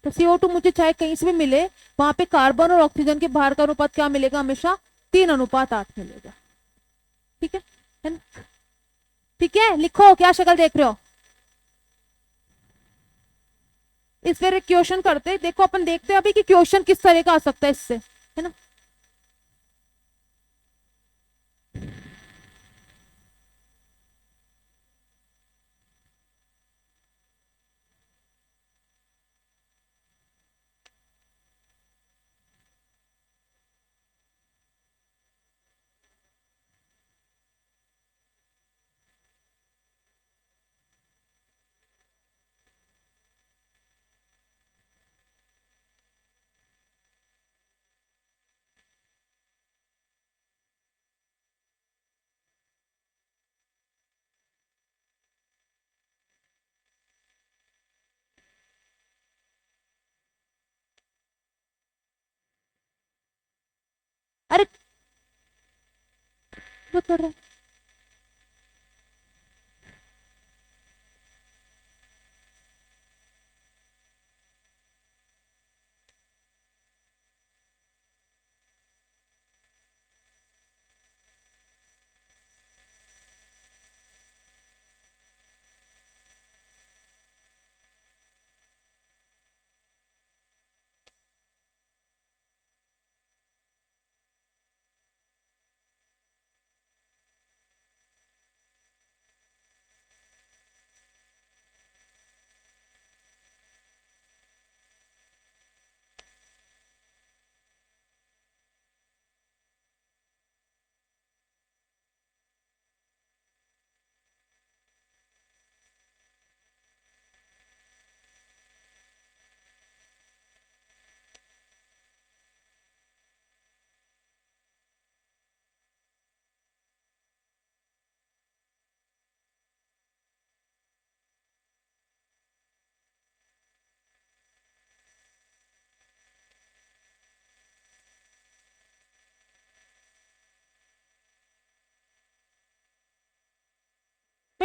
तो CO2 मुझे चाहे कहीं से भी मिले, वहां पे कार्बन और ऑक्सीजन के भार का अनुपात क्या मिलेगा, हमेशा 3:8 मिलेगा। ठीक है ना, ठीक है, लिखो क्या शक्ल देख रहे हो, इस पर एक क्वेश्चन करते, देखो अपन देखते हैं अभी कि क्वेश्चन किस तरह का आ सकता है इससे, है ना। अरे जो कर रहा है,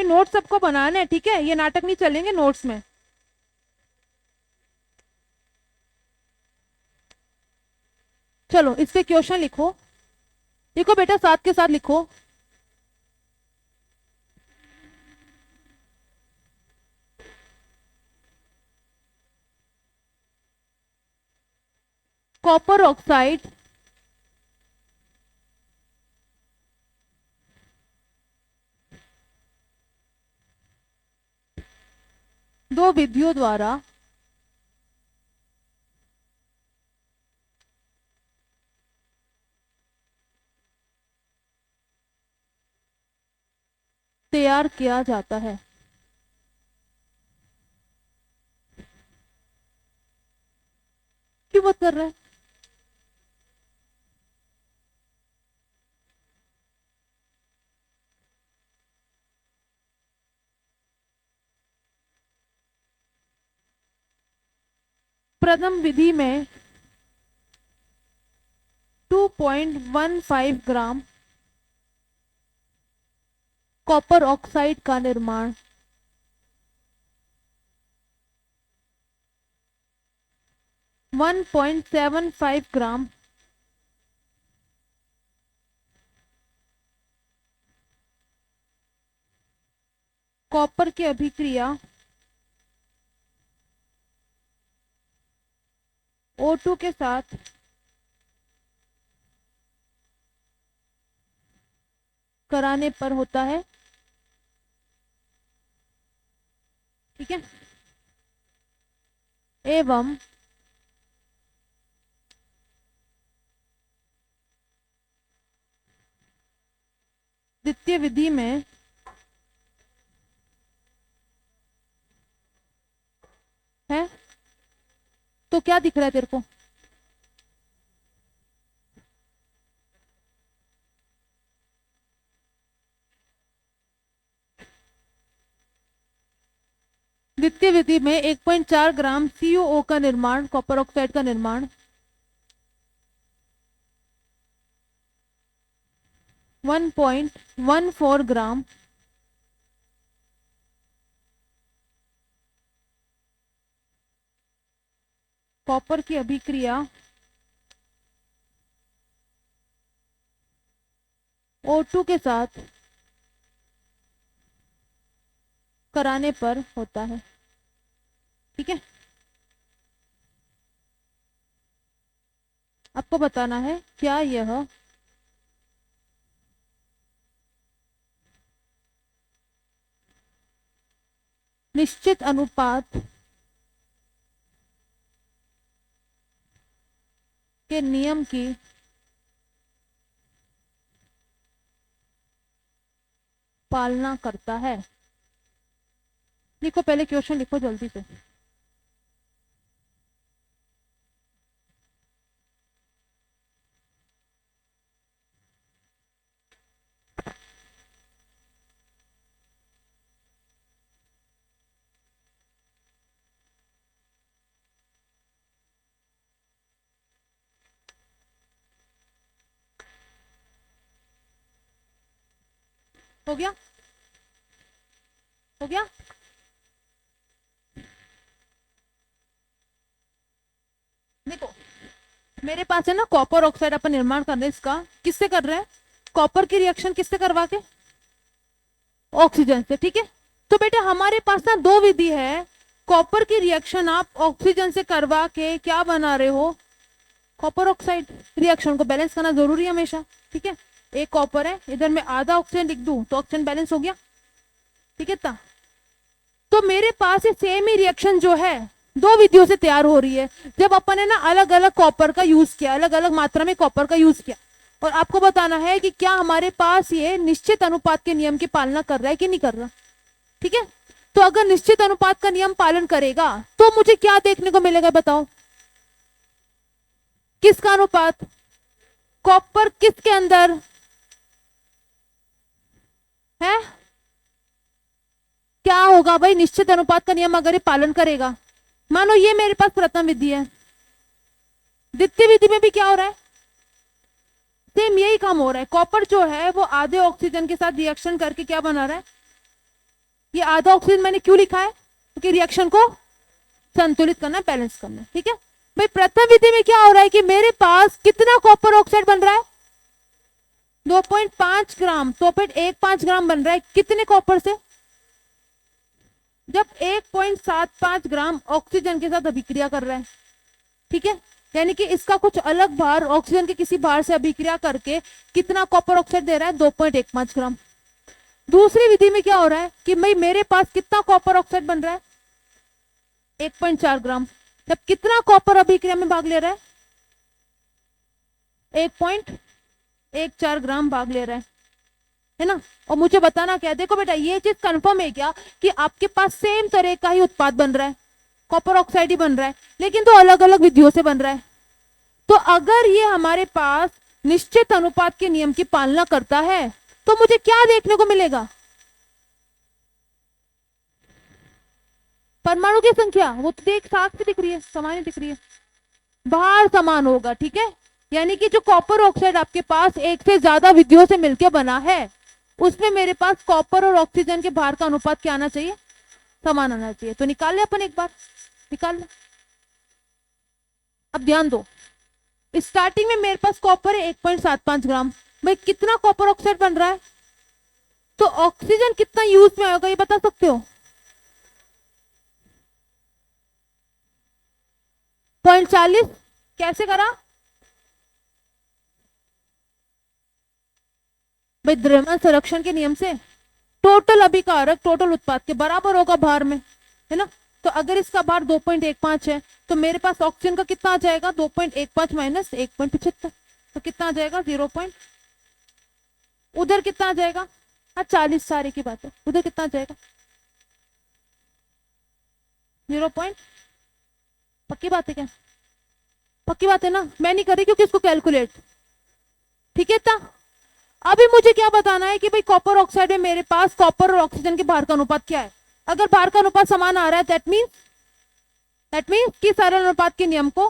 भाई नोट्स सबको बनाना है, ठीक है, ये नाटक नहीं चलेंगे नोट्स में। चलो इस पे क्वेश्चन लिखो, लिखो बेटा साथ के साथ लिखो। कॉपर ऑक्साइड दो विधियों द्वारा तैयार किया जाता है। क्यों बात कर रहे हैं? प्रथम विधि में 2.15 ग्राम कॉपर ऑक्साइड का निर्माण 1.75 ग्राम कॉपर की अभिक्रिया O2 के साथ कराने पर होता है, ठीक है। एवं द्वितीय विधि में है, तो क्या दिख रहा है तेरे को? द्वितीय विधि में 1.4 ग्राम CuO का निर्माण, कॉपर ऑक्साइड का निर्माण 1.14 ग्राम कॉपर की अभिक्रिया O2 के साथ कराने पर होता है, ठीक है। आपको बताना है क्या यह निश्चित अनुपात के नियम की पालना करता है। लिखो पहले क्वेश्चन लिखो जल्दी से। हो गया? हो गया? देखो मेरे पास है ना कॉपर ऑक्साइड अपन निर्माण कर रहे हैं, इसका किससे कर रहे हैं? कॉपर की रिएक्शन किससे करवा के? ऑक्सीजन से, ठीक है। तो बेटा हमारे पास ना दो विधि है, कॉपर की रिएक्शन आप ऑक्सीजन से करवा के क्या बना रहे हो? Copper oxide. रिएक्शन को बैलेंस करना जरूरी है हमेशा, ठीक है। एक कॉपर है, इधर मैं आधा ऑक्सीजन लिख दूं तो ऑक्सीजन बैलेंस हो गया, ठीक है। तो मेरे पास ये सेम ही रिएक्शन जो है दो विधियों से तैयार हो रही है। जब अपन ने ना अलग अलग कॉपर का यूज किया, अलग अलग मात्रा में कॉपर का यूज किया, और आपको बताना है कि क्या हमारे पास ये निश्चित अनुपात के नियम की पालना कर रहा है कि नहीं कर रहा, ठीक है। तो अगर निश्चित अनुपात का नियम पालन करेगा तो मुझे क्या देखने को मिलेगा बताओ? किसका अनुपात? कॉपर किसके अंदर है? क्या होगा भाई? निश्चित अनुपात का नियम अगर ये पालन करेगा, मानो ये मेरे पास प्रथम विधि है, द्वितीय विधि में भी क्या हो रहा है? सेम यही काम हो रहा है। कॉपर जो है वो आधे ऑक्सीजन के साथ रिएक्शन करके क्या बना रहा है? ये आधा ऑक्सीजन मैंने क्यों लिखा है? क्योंकि रिएक्शन को संतुलित करना, बैलेंस करना, ठीक है भाई। प्रथम विधि में क्या हो रहा है कि मेरे पास कितना कॉपर ऑक्साइड बन रहा है? 2.5 ग्राम, 2.15 ग्राम बन रहा है। कितने कॉपर से? जब 1.75 ग्राम ऑक्सीजन के साथ अभिक्रिया कर रहा है, ठीक है, यानी कि इसका कुछ अलग भार ऑक्सीजन के किसी भार से अभिक्रिया करके कितना कॉपर ऑक्साइड दे रहा है? 2.15 ग्राम। दूसरी विधि में क्या हो रहा है कि भाई मेरे पास कितना कॉपर ऑक्साइड बन रहा है? 1.4 ग्राम। जब कितना कॉपर अभिक्रिया में भाग ले रहा है? 1.14 ग्राम भाग ले रहा है ना। और मुझे बताना क्या है, देखो बेटा ये चीज कंफर्म है क्या कि आपके पास सेम तरह का ही उत्पाद बन रहा है, कॉपर ऑक्साइड ही बन रहा है, लेकिन तो अलग अलग विधियों से बन रहा है। तो अगर ये हमारे पास निश्चित अनुपात के नियम की पालना करता है तो मुझे क्या देखने को मिलेगा? परमाणु की संख्या वो तो देख साथ में दिख रही है, समान दिख रही है, भार समान होगा, ठीक है। यानी कि जो कॉपर ऑक्साइड आपके पास एक से ज्यादा विधियों से मिलकर बना है उसमें मेरे पास कॉपर और ऑक्सीजन के भार का अनुपात क्या आना चाहिए? समान आना चाहिए। तो निकाल ले अपन, एक बार निकाल ले। अब ध्यान दो, स्टार्टिंग में मेरे पास कॉपर है 1.75 ग्राम। भाई कितना कॉपर ऑक्साइड बन रहा है? तो ऑक्सीजन कितना यूज में आएगा ये बता सकते हो? 0.40। कैसे करा भाई? द्रव्यमान संरक्षण के नियम से टोटल अभिकारक टोटल उत्पाद के बराबर होगा भार में, है ना। तो अगर इसका भार 2.15 है तो मेरे पास ऑक्सीजन का कितना आ जाएगा? 2.15 माइनस 1.75, तो कितना आ जाएगा? 0. उधर कितना आ जाएगा? हाँ 40, सारे की बात है। उधर कितना आ जाएगा? 0. पक्की बात है क्या? पक्की बात है ना, मैं नहीं कर रही क्योंकि इसको कैलकुलेट, ठीक है। था अभी मुझे क्या बताना है कि भाई कॉपर ऑक्साइड में मेरे पास कॉपर और ऑक्सीजन के भार का अनुपात क्या है। अगर भार का अनुपात समान आ रहा है दैट मीन्स कि सरल अनुपात के नियम को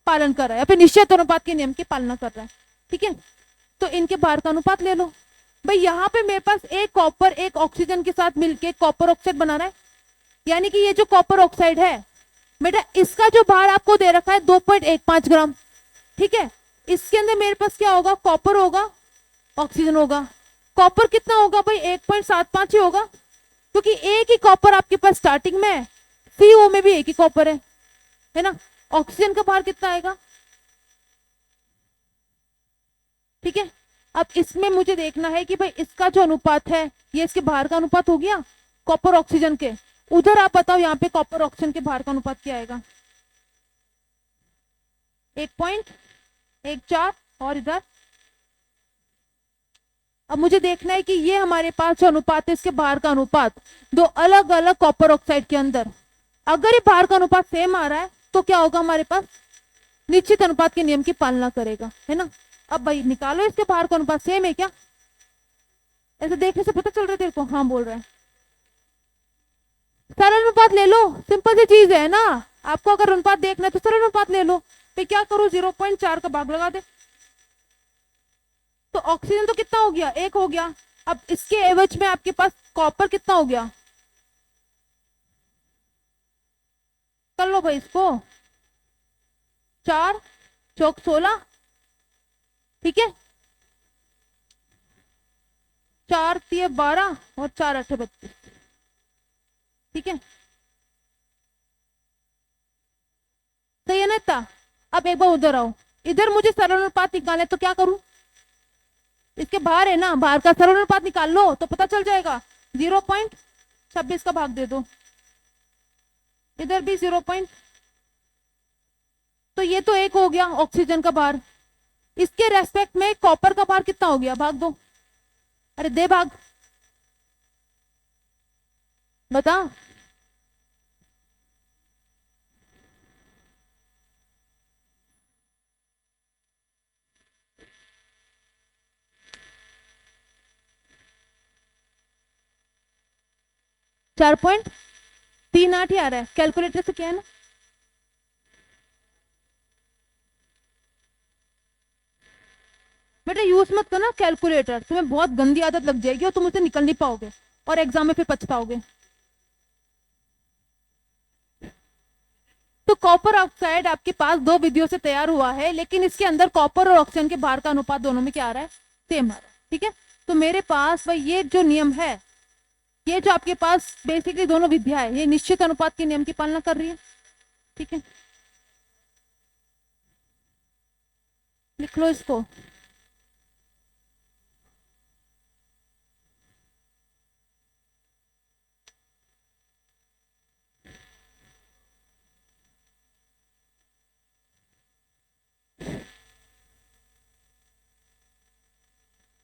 पालन कर रहा है या फिर निश्चित अनुपात के नियम की पालना कर रहा है, ठीक है। तो इनके भार का अनुपात ले लो भाई। यहाँ पे मेरे पास एक कॉपर एक ऑक्सीजन के साथ मिलके कॉपर ऑक्साइड बना रहा है, यानी कि ये जो कॉपर ऑक्साइड है बेटा इसका जो भार आपको दे रखा है 2.15 ग्राम, ठीक है। इसके अंदर मेरे पास क्या होगा? कॉपर होगा, ऑक्सीजन होगा। कॉपर कितना होगा भाई? 1.75 ही होगा, क्योंकि एक ही कॉपर आपके पास स्टार्टिंग में है, CO में भी एक ही कॉपर है ना। ऑक्सीजन का भार कितना आएगा? ठीक है। अब इसमें मुझे देखना है कि भाई इसका जो अनुपात है ये इसके भार का अनुपात हो गया कॉपर ऑक्सीजन के। उधर आप बताओ यहाँ पे कॉपर ऑक्सीजन के भार का अनुपात क्या आएगा? 1.14। और इधर अब मुझे देखना है कि ये हमारे पास जो अनुपात है इसके भार का अनुपात दो अलग अलग कॉपर ऑक्साइड के अंदर, अगर ये भार का अनुपात सेम आ रहा है तो क्या होगा हमारे पास? निश्चित अनुपात के नियम की पालना करेगा, है ना। अब भाई निकालो इसके भार का अनुपात सेम है क्या? ऐसे देखने से पता चल रहा है तेरे को? हाँ बोल रहा है। सरल अनुपात ले लो, सिंपल सी चीज है ना। आपको अगर अनुपात देखना है तो सरल अनुपात ले लो। फिर क्या करूं? 0.4 का भाग लगा दे, तो ऑक्सीजन तो कितना हो गया? 1 हो गया। अब इसके एवज में आपके पास कॉपर कितना हो गया? कर लो भाई इसको, 4 चौक 16, ठीक है। 4 तिये 12 और 4 8 32, ठीक है। सही है ना इतना? अब एक बार उधर आओ, इधर मुझे सरल अनुपात निकालना है तो क्या करूं? इसके भार है ना, भार का सरल अनुपात निकाल लो तो पता चल जाएगा। 0.26 का भाग दे दो, इधर भी 0. तो ये तो 1 हो गया ऑक्सीजन का भार। इसके रेस्पेक्ट में कॉपर का भार कितना हो गया? भाग दो, अरे दे भाग, बता। चार 4.38 ही आ रहा है, कैलकुलेटर से क्या है ना। बेटा यूज मत करना कैलकुलेटर, तुम्हें बहुत गंदी आदत लग जाएगी और तुम उससे निकल नहीं पाओगे और एग्जाम में फिर पछताओगे। तो कॉपर ऑक्साइड आपके पास दो विधियों से तैयार हुआ है, लेकिन इसके अंदर कॉपर और ऑक्सीजन के बाहर का अनुपात दोनों में क्या आ रहा है, सेम आ रहा है। ठीक है, तो मेरे पास भाई ये जो नियम है, ये जो आपके पास बेसिकली दोनों विधियां है, ये निश्चित अनुपात के नियम की पालना कर रही है। ठीक है, लिख लो इसको।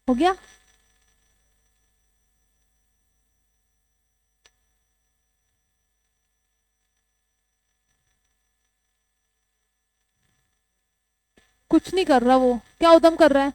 हो गया? कुछ नहीं कर रहा, वो क्या उदम कर रहा है?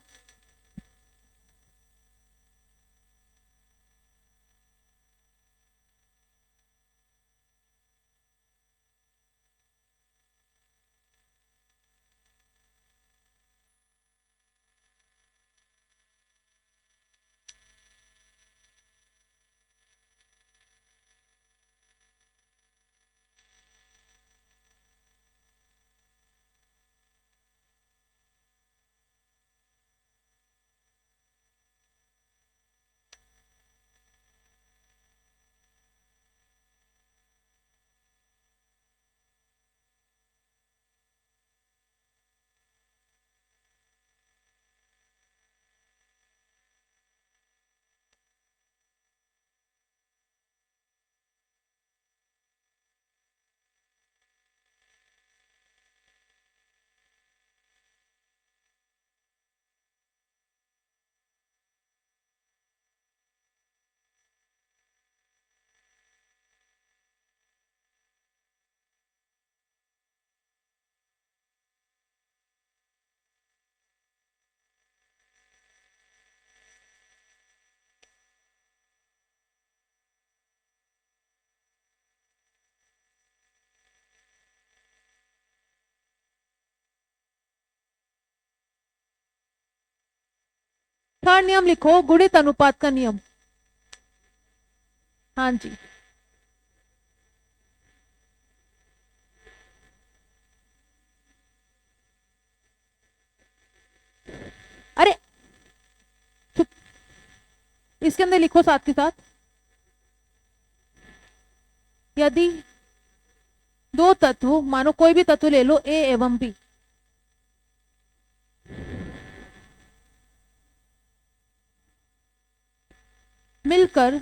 थर्ड नियम लिखो, गुणित अनुपात का नियम। हाँ जी, अरे चुप, इसके अंदर लिखो साथ के साथ, यदि दो तत्व, मानो कोई भी तत्व ले लो ए एवं बी, मिलकर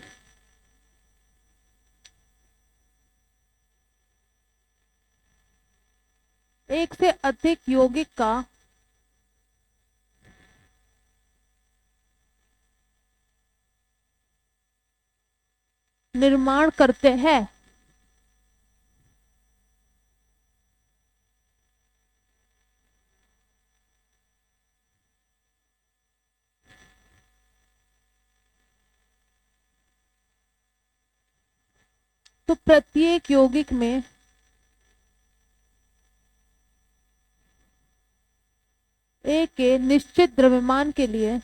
एक से अधिक यौगिक का निर्माण करते हैं, तो प्रत्येक यौगिक में ए के निश्चित द्रव्यमान के लिए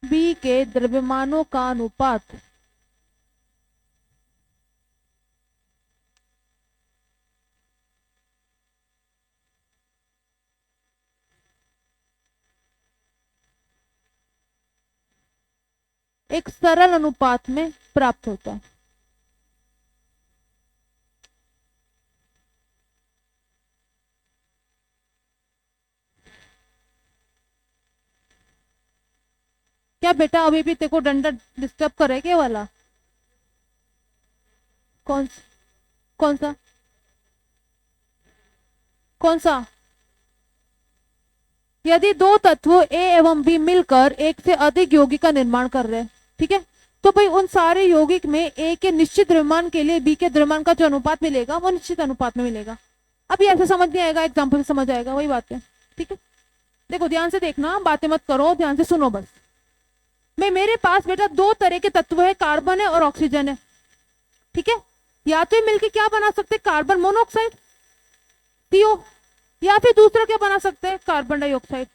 बी के द्रव्यमानों का अनुपात एक सरल अनुपात में प्राप्त होता है। क्या बेटा अभी भी तेको डंडा डिस्टर्ब करे क्या वाला? कौन कौन सा कौन सा? यदि दो तत्व ए एवं बी मिलकर एक से अधिक यौगिक का निर्माण कर रहे हैं, ठीक है, तो भाई उन सारे यौगिक में ए के निश्चित द्रव्यमान के लिए बी के द्रव्यमान का जो अनुपात मिलेगा वो निश्चित अनुपात में मिलेगा। अभी ऐसे समझ नहीं आएगा, एग्जाम्पल से समझ आएगा, वही बात है। ठीक है, देखो ध्यान से देखना, बातें मत करो, ध्यान से सुनो बस। मैं मेरे पास बेटा दो तरह के तत्व है, कार्बन है और ऑक्सीजन है। ठीक है, या तो ये मिलके क्या बना सकते, कार्बन मोनोऑक्साइड CO, या फिर दूसरा क्या बना सकते हैं, कार्बन डाइऑक्साइड।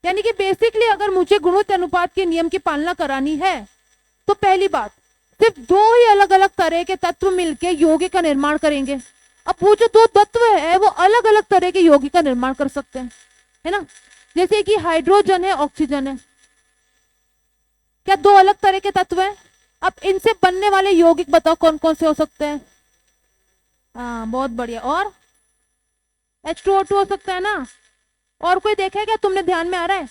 यानी कि बेसिकली अगर मुझे गुणोत्तर अनुपात के नियम की पालना करानी है तो पहली बात, सिर्फ दो ही अलग अलग तरह के तत्व मिलके यौगिक का निर्माण करेंगे। अब वो जो दो तत्व है वो अलग अलग तरह के यौगिक का निर्माण कर सकते हैं, है ना। जैसे कि हाइड्रोजन है, ऑक्सीजन है, क्या दो अलग तरह के तत्व हैं। अब इनसे बनने वाले यौगिक बताओ कौन कौन से हो सकते हैं। हाँ बहुत बढ़िया, और H2O2 हो सकता है ना। और कोई देखा है क्या, तुमने ध्यान में आ रहा है,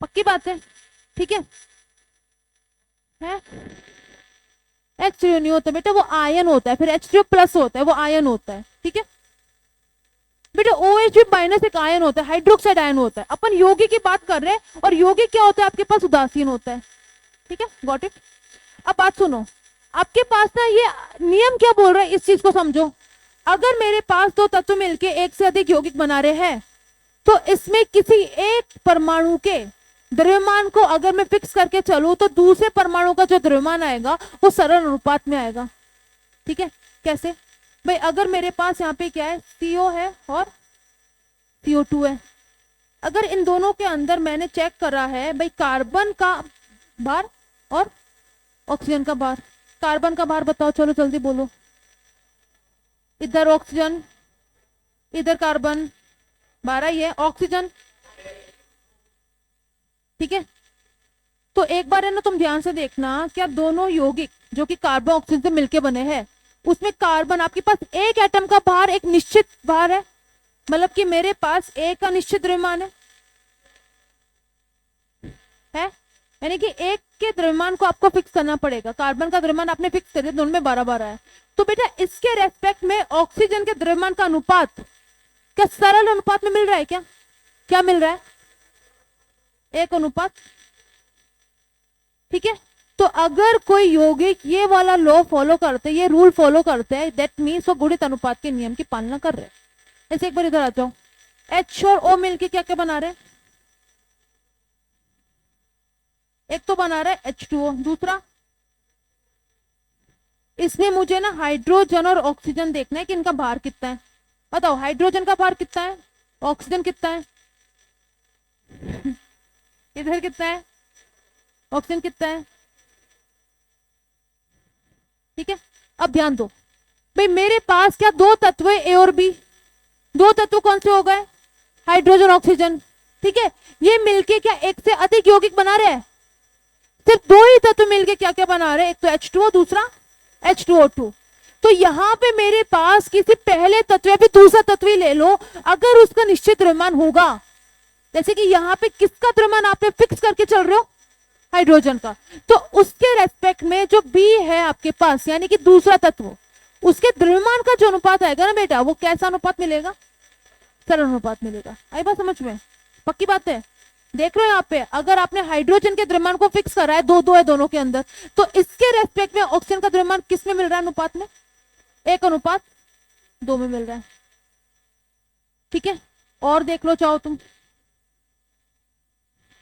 पक्की बात है, ठीक है। H3O नहीं होता बेटा, वो आयन होता है, फिर H3O प्लस होता है, वो आयन होता है, ठीक है बेटा। OH भी माइनस एक आयन होता है, हाइड्रोक्साइड आयन होता है। अपन यौगिक की बात कर रहे हैं, और यौगिक क्या होता है आपके पास, उदासीन होता है, ठीक है, गॉट इट। अब बात सुनो, आपके पास ना ये नियम क्या बोल रहा है, इस चीज को समझो। अगर मेरे पास दो तत्व मिलके एक से अधिक यौगिक बना रहे हैं, तो इसमें किसी एक परमाणु के द्रव्यमान को अगर मैं फिक्स करके चलूं तो दूसरे परमाणु का जो द्रव्यमान आएगा वो सरल अनुपात में आएगा, ठीक है। कैसे भाई, अगर मेरे पास यहाँ पे क्या है, CO है और CO2 है। अगर इन दोनों के अंदर मैंने चेक करा है भाई कार्बन का भार और ऑक्सीजन का भार। कार्बन का भार बताओ, चलो जल्दी बोलो। इधर ऑक्सीजन, इधर कार्बन, 12 ही है। ऑक्सीजन, ठीक है। तो एक बार है ना, तुम ध्यान से देखना, क्या दोनों यौगिक जो कि कार्बन ऑक्सीजन से मिलके बने हैं, उसमें कार्बन आपके पास एक एटम का भार एक निश्चित भार है, मतलब कि मेरे पास एक का निश्चित द्रव्यमान है। यानी कि एक के द्रव्यमान को आपको फिक्स करना पड़ेगा। कार्बन का द्रव्यमान आपने फिक्स कर दिया, दोनों में 12-12 है। तो बेटा इसके रेस्पेक्ट में ऑक्सीजन के द्रव्यमान का अनुपात क्या सरल अनुपात में मिल रहा है, क्या क्या मिल रहा है, 1:, ठीक है। तो अगर कोई यौगिक ये वाला लॉ फॉलो करते, ये रूल फॉलो करते हैं, दैट मीन्स वो गुणित अनुपात के नियम की पालना कर रहे हैं। ऐसे एक बार इधर आ जाओ, H और O मिलके क्या क्या बना रहे हैं, एक तो बना रहा है H2O, दूसरा इसमें मुझे ना हाइड्रोजन और ऑक्सीजन देखना है कि इनका भार कितना है। बताओ हाइड्रोजन का भार कितना है, ऑक्सीजन कितना है, इधर कितना है, ऑक्सीजन कितना है, ठीक है। अब ध्यान दो भाई, मेरे पास क्या दो तत्व है, A और B। दो तत्व कौन से हो गए, हाइड्रोजन ऑक्सीजन, ठीक है। ये मिलके क्या एक से अधिक यौगिक बना रहे हैं, सिर्फ दो ही तत्व मिलके क्या क्या बना रहे हैं, एक तो H2O, दूसरा H2O2। तो यहाँ पे मेरे पास किसी पहले तत्व या फिर दूसरा तत्व ही ले लो, अगर उसका निश्चित द्रव्यमान होगा, जैसे कि यहाँ पे किसका द्रव्यमान आपने फिक्स करके चल रहे हो, हाइड्रोजन का, तो उसके रेस्पेक्ट में जो B है आपके पास, यानी कि दूसरा तत्व, उसके द्रव्यमान का जो अनुपात आएगा ना बेटा, वो कैसा अनुपात मिलेगा, सरल अनुपात मिलेगा। आई बात समझ में, पक्की बात है। देख रहे हो यहाँ पे, अगर आपने हाइड्रोजन के द्रव्यमान को फिक्स करा है, 2-2 है दोनों के अंदर, तो इसके रेस्पेक्ट में ऑक्सीजन का द्रव्यमान किस में मिल रहा है अनुपात में, 1:2 में मिल रहा है, ठीक है। और देख लो चाहो तुम,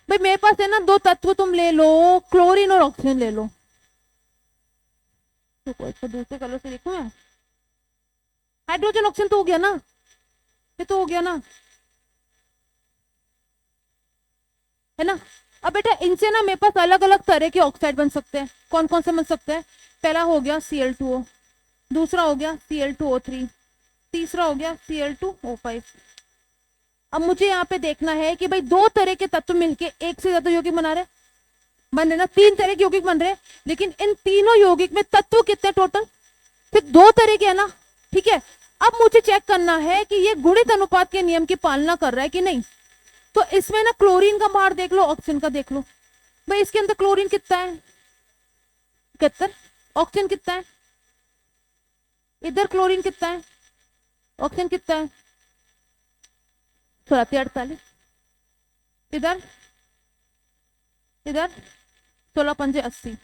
भाई मेरे पास है ना दो तत्व, तुम ले लो क्लोरीन और ऑक्सीजन ले लो। तो इसको दूसरे कलर से लिखूं मैं, हाइड्रोजन ऑक्सीजन तो हो गया ना, ये तो हो गया ना, है ना। अब बेटा इनसे ना मेरे पास अलग अलग तरह के ऑक्साइड बन सकते हैं। कौन कौन से बन सकते हैं, पहला हो गया Cl2O, दूसरा हो गया Cl2O3, तीसरा हो गया Cl2O5। अब मुझे यहाँ पे देखना है कि भाई दो तरह के तत्व मिलके एक से ज्यादा यौगिक बना रहे, बन रहे ना, 3 तरह के यौगिक बन रहे, लेकिन इन तीनों यौगिक में तत्व कितने टोटल, सिर्फ 2 तरह के है ना, ठीक है। अब मुझे चेक करना है कि ये गुणित अनुपात के नियम की पालना कर रहा है कि नहीं। तो इसमें ना क्लोरीन का भार देख लो, ऑक्सीजन का देख लो। भाई इसके अंदर क्लोरीन कितना है, 71, ऑक्सीजन कितना है, इधर क्लोरीन कितना है, ऑक्सीजन कितना है, 48, इधर इधर 16×5 = 80।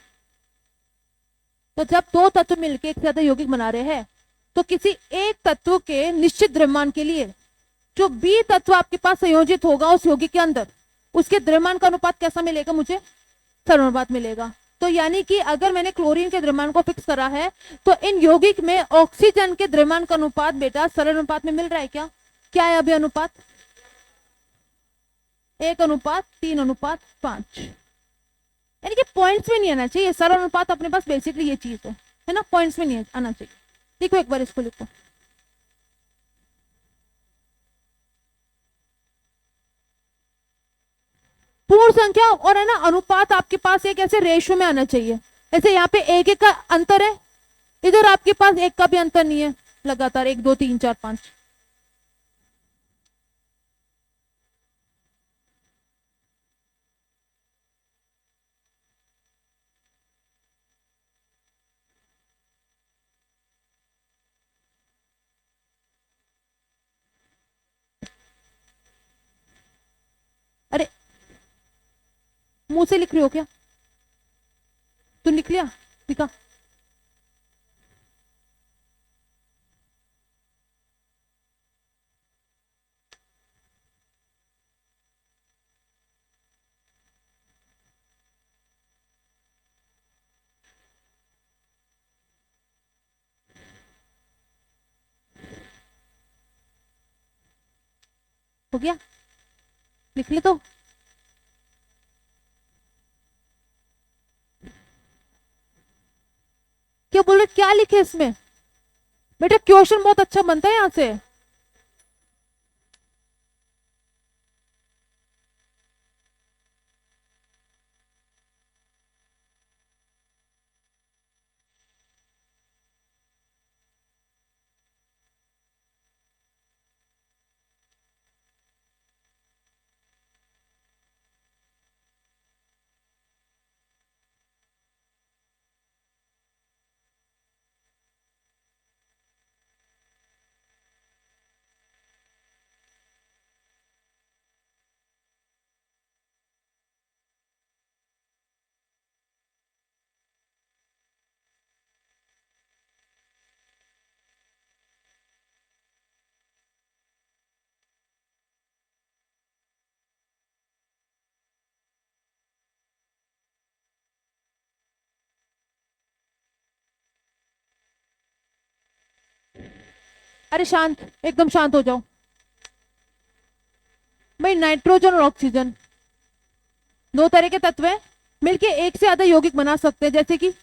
तो जब दो तत्व मिलकर एक से ज्यादा यौगिक बना रहे हैं, तो किसी एक तत्व के निश्चित द्रव्यमान के लिए जो B तत्व आपके पास संयोजित होगा उस यौगिक के अंदर, उसके द्रव्यमान का अनुपात कैसा मिलेगा, मुझे सरल अनुपात मिलेगा। तो यानी कि अगर मैंने क्लोरीन के द्रव्यमान को फिक्स करा है तो इन यौगिक में ऑक्सीजन के द्रव्यमान का अनुपात बेटा सरल अनुपात में मिल रहा है क्या? क्या है अभी अनुपात? 1:3:5, यानी कि पॉइंट्स में नहीं आना चाहिए। सरल अनुपात अपने पास बेसिकली ये चीज है ना, पॉइंट्स में नहीं आना चाहिए। लिखो एक बार, इसको लिखो। पूर्ण संख्या और है ना अनुपात आपके पास एक ऐसे रेशियो में आना चाहिए। जैसे यहाँ पे एक एक का अंतर है, इधर आपके पास एक का भी अंतर नहीं है, लगातार 1 2 3 4 5। अरे मुंह से लिख रही हो क्या? तू लिख लिया, लिखा। हो गया? लिख ले तो। क्या बोल रहे, क्या लिखे इसमें? बेटा क्वेश्चन बहुत अच्छा बनता है यहां से। अरे शांत, एकदम शांत हो जाओ भाई। नाइट्रोजन और ऑक्सीजन दो तरह के तत्व हैं, मिलके एक से ज्यादा यौगिक बना सकते हैं, जैसे कि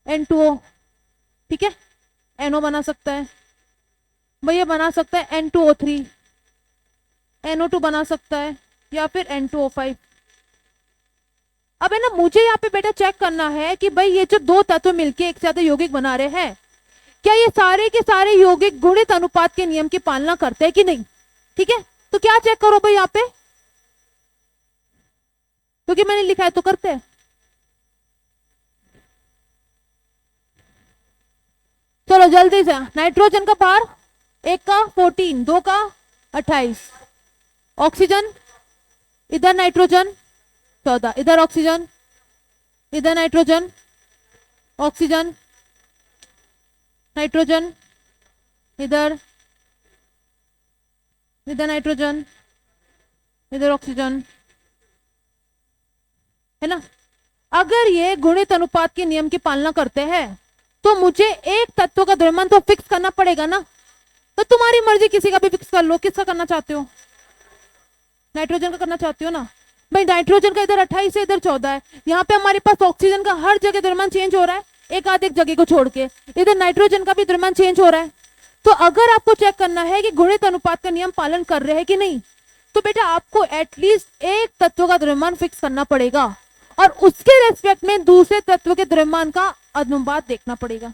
N2O, ठीक है, NO बना सकता है भैया, बना सकता है N2O3, NO2 बना सकता है, या फिर N2O5। अब है ना मुझे यहाँ पे बेटा चेक करना है कि भाई ये जो दो तत्व मिलके एक से ज्यादा यौगिक बना रहे हैं, क्या ये सारे के सारे यौगिक गुणित अनुपात के नियम की पालना करते हैं कि नहीं? ठीक है, तो क्या चेक करो भाई यहाँ पे, क्योंकि मैंने लिखा है तो करते हैं। चलो जल्दी से, नाइट्रोजन का भार 1 का 14, 2 का 28, ऑक्सीजन, इधर नाइट्रोजन 14, इधर ऑक्सीजन, इधर नाइट्रोजन, ऑक्सीजन, नाइट्रोजन, इधर, इधर नाइट्रोजन, इधर ऑक्सीजन, है ना। अगर ये गुणित अनुपात के नियम की पालना करते हैं तो मुझे एक तत्व का द्रव्यमान तो फिक्स करना पड़ेगा ना। तो तुम्हारी मर्जी, किसी का भी फिक्स कर लो। किसका करना चाहते हो? नाइट्रोजन का करना चाहते हो ना भाई। नाइट्रोजन का इधर 28 है, इधर 14 है। यहाँ पे हमारे पास ऑक्सीजन का हर जगह द्रव्यमान चेंज हो रहा है, एक आध एक जगह को छोड़ के। इधर नाइट्रोजन का भी द्रव्यमान चेंज हो रहा है। तो अगर आपको चेक करना है कि गुणित अनुपात का नियम पालन कर रहे हैं कि नहीं, तो बेटा आपको एटलीस्ट एक तत्व का द्रव्यमान फिक्स करना पड़ेगा और उसके रेस्पेक्ट में दूसरे तत्व के द्रव्यमान का अनुपात देखना पड़ेगा।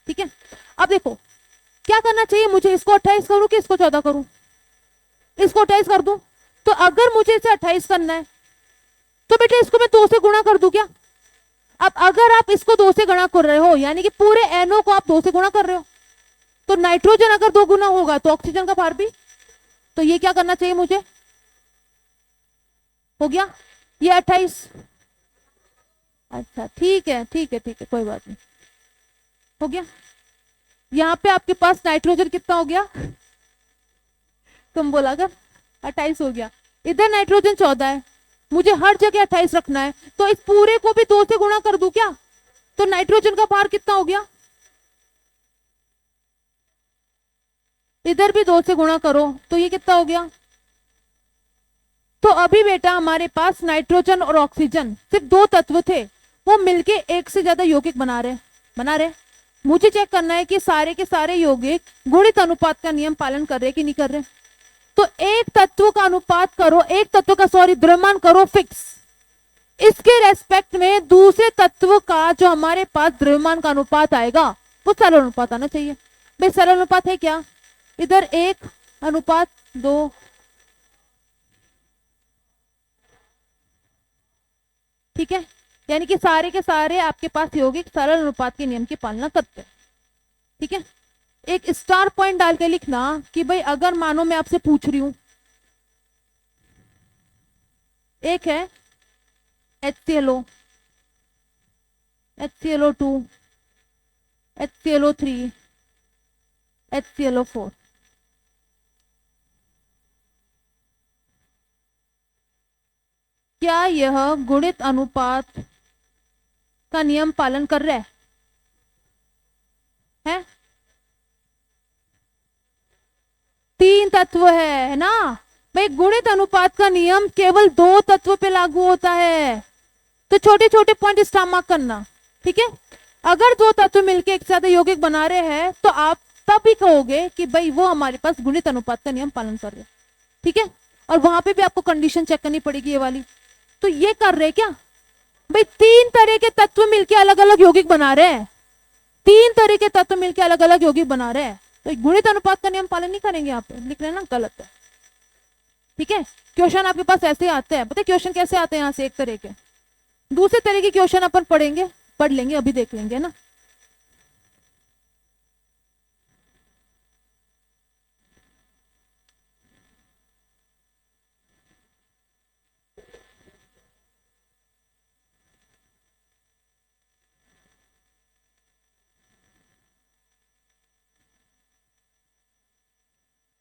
ठीक है, अब देखो क्या करना चाहिए मुझे, इसको 28 करूं कि इसको 14 करूं? इसको 28 कर दूं। तो अगर मुझे इसे 28 करना है तो बेटा इसको मैं 2 से गुणा कर दूं क्या? अब अगर आप इसको 2 से गुणा कर रहे हो, यानी कि पूरे NO को आप 2 से गुणा कर रहे हो, तो नाइट्रोजन अगर 2 गुना होगा तो ऑक्सीजन का भार भी। तो ये क्या करना चाहिए मुझे? हो गया ये 28। अच्छा ठीक है, ठीक है, ठीक है, कोई बात नहीं, हो गया। यहाँ पे आपके पास नाइट्रोजन कितना हो गया? तुम बोला कर 28 हो गया। इधर नाइट्रोजन 14 है, मुझे हर जगह 28 रखना है, तो इस पूरे को भी 2 से गुणा कर दूं क्या? तो नाइट्रोजन का भार कितना हो गया? इधर भी 2 से गुणा करो तो ये कितना हो गया? तो अभी बेटा हमारे पास नाइट्रोजन और ऑक्सीजन सिर्फ 2 तत्व थे, वो मिलके एक से ज्यादा यौगिक बना रहे। मुझे चेक करना है कि सारे के सारे यौगिक गुणित अनुपात का नियम पालन कर रहे कि नहीं कर रहे। तो एक तत्व का अनुपात करो, एक तत्व का द्रव्यमान करो फिक्स, इसके रेस्पेक्ट में दूसरे तत्व का जो हमारे पास द्रव्यमान का अनुपात आएगा वो सरल अनुपात आना चाहिए। भाई सरल अनुपात है क्या? इधर 1:2, ठीक है, यानी कि सारे के सारे आपके पास यौगिक सरल अनुपात के नियम की पालना करते हैं। ठीक है, एक स्टार पॉइंट डाल के लिखना कि भाई अगर मानो मैं आपसे पूछ रही हूं, एक है HClO, HClO2, HClO3, HClO4, क्या यह गुणित अनुपात का नियम पालन कर रहा है? 3 तत्व है ना भाई, गुणित अनुपात का नियम केवल 2 तत्व पे लागू होता है। तो छोटे छोटे पॉइंट स्टार मार्क करना, ठीक है। अगर 2 तत्व मिलकर एक से ज्यादा यौगिक बना रहे हैं तो आप तब भी कहोगे कि भाई वो हमारे पास गुणित अनुपात का नियम पालन कर रहे हैं, ठीक है। और वहां पे भी आपको कंडीशन चेक करनी पड़ेगी ये वाली। तो ये कर रहे क्या भाई, 3 तरह के तत्व मिलके अलग अलग यौगिक बना रहे हैं, 3 तरह के तत्व मिलके अलग अलग यौगिक बना रहे हैं, तो गुणित अनुपात का नियम पालन नहीं करेंगे, यहाँ पे लिख लेना गलत है, ठीक है। क्वेश्चन आपके पास ऐसे आते हैं, पता है क्वेश्चन कैसे आते हैं यहाँ से? एक तरह के, दूसरे तरह के क्वेश्चन अपन पढ़ लेंगे, अभी देख लेंगे ना।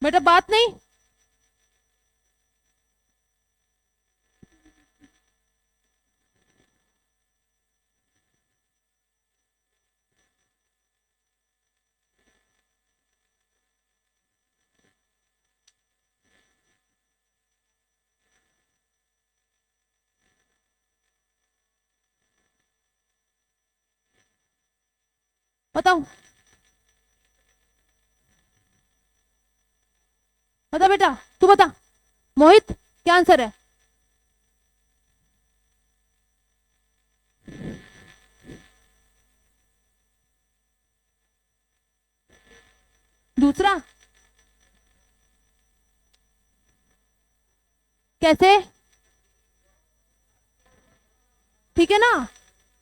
बेटा बात नहीं, बताओ बता बेटा, तू बता मोहित, क्या आंसर है? दूसरा कैसे? ठीक है ना,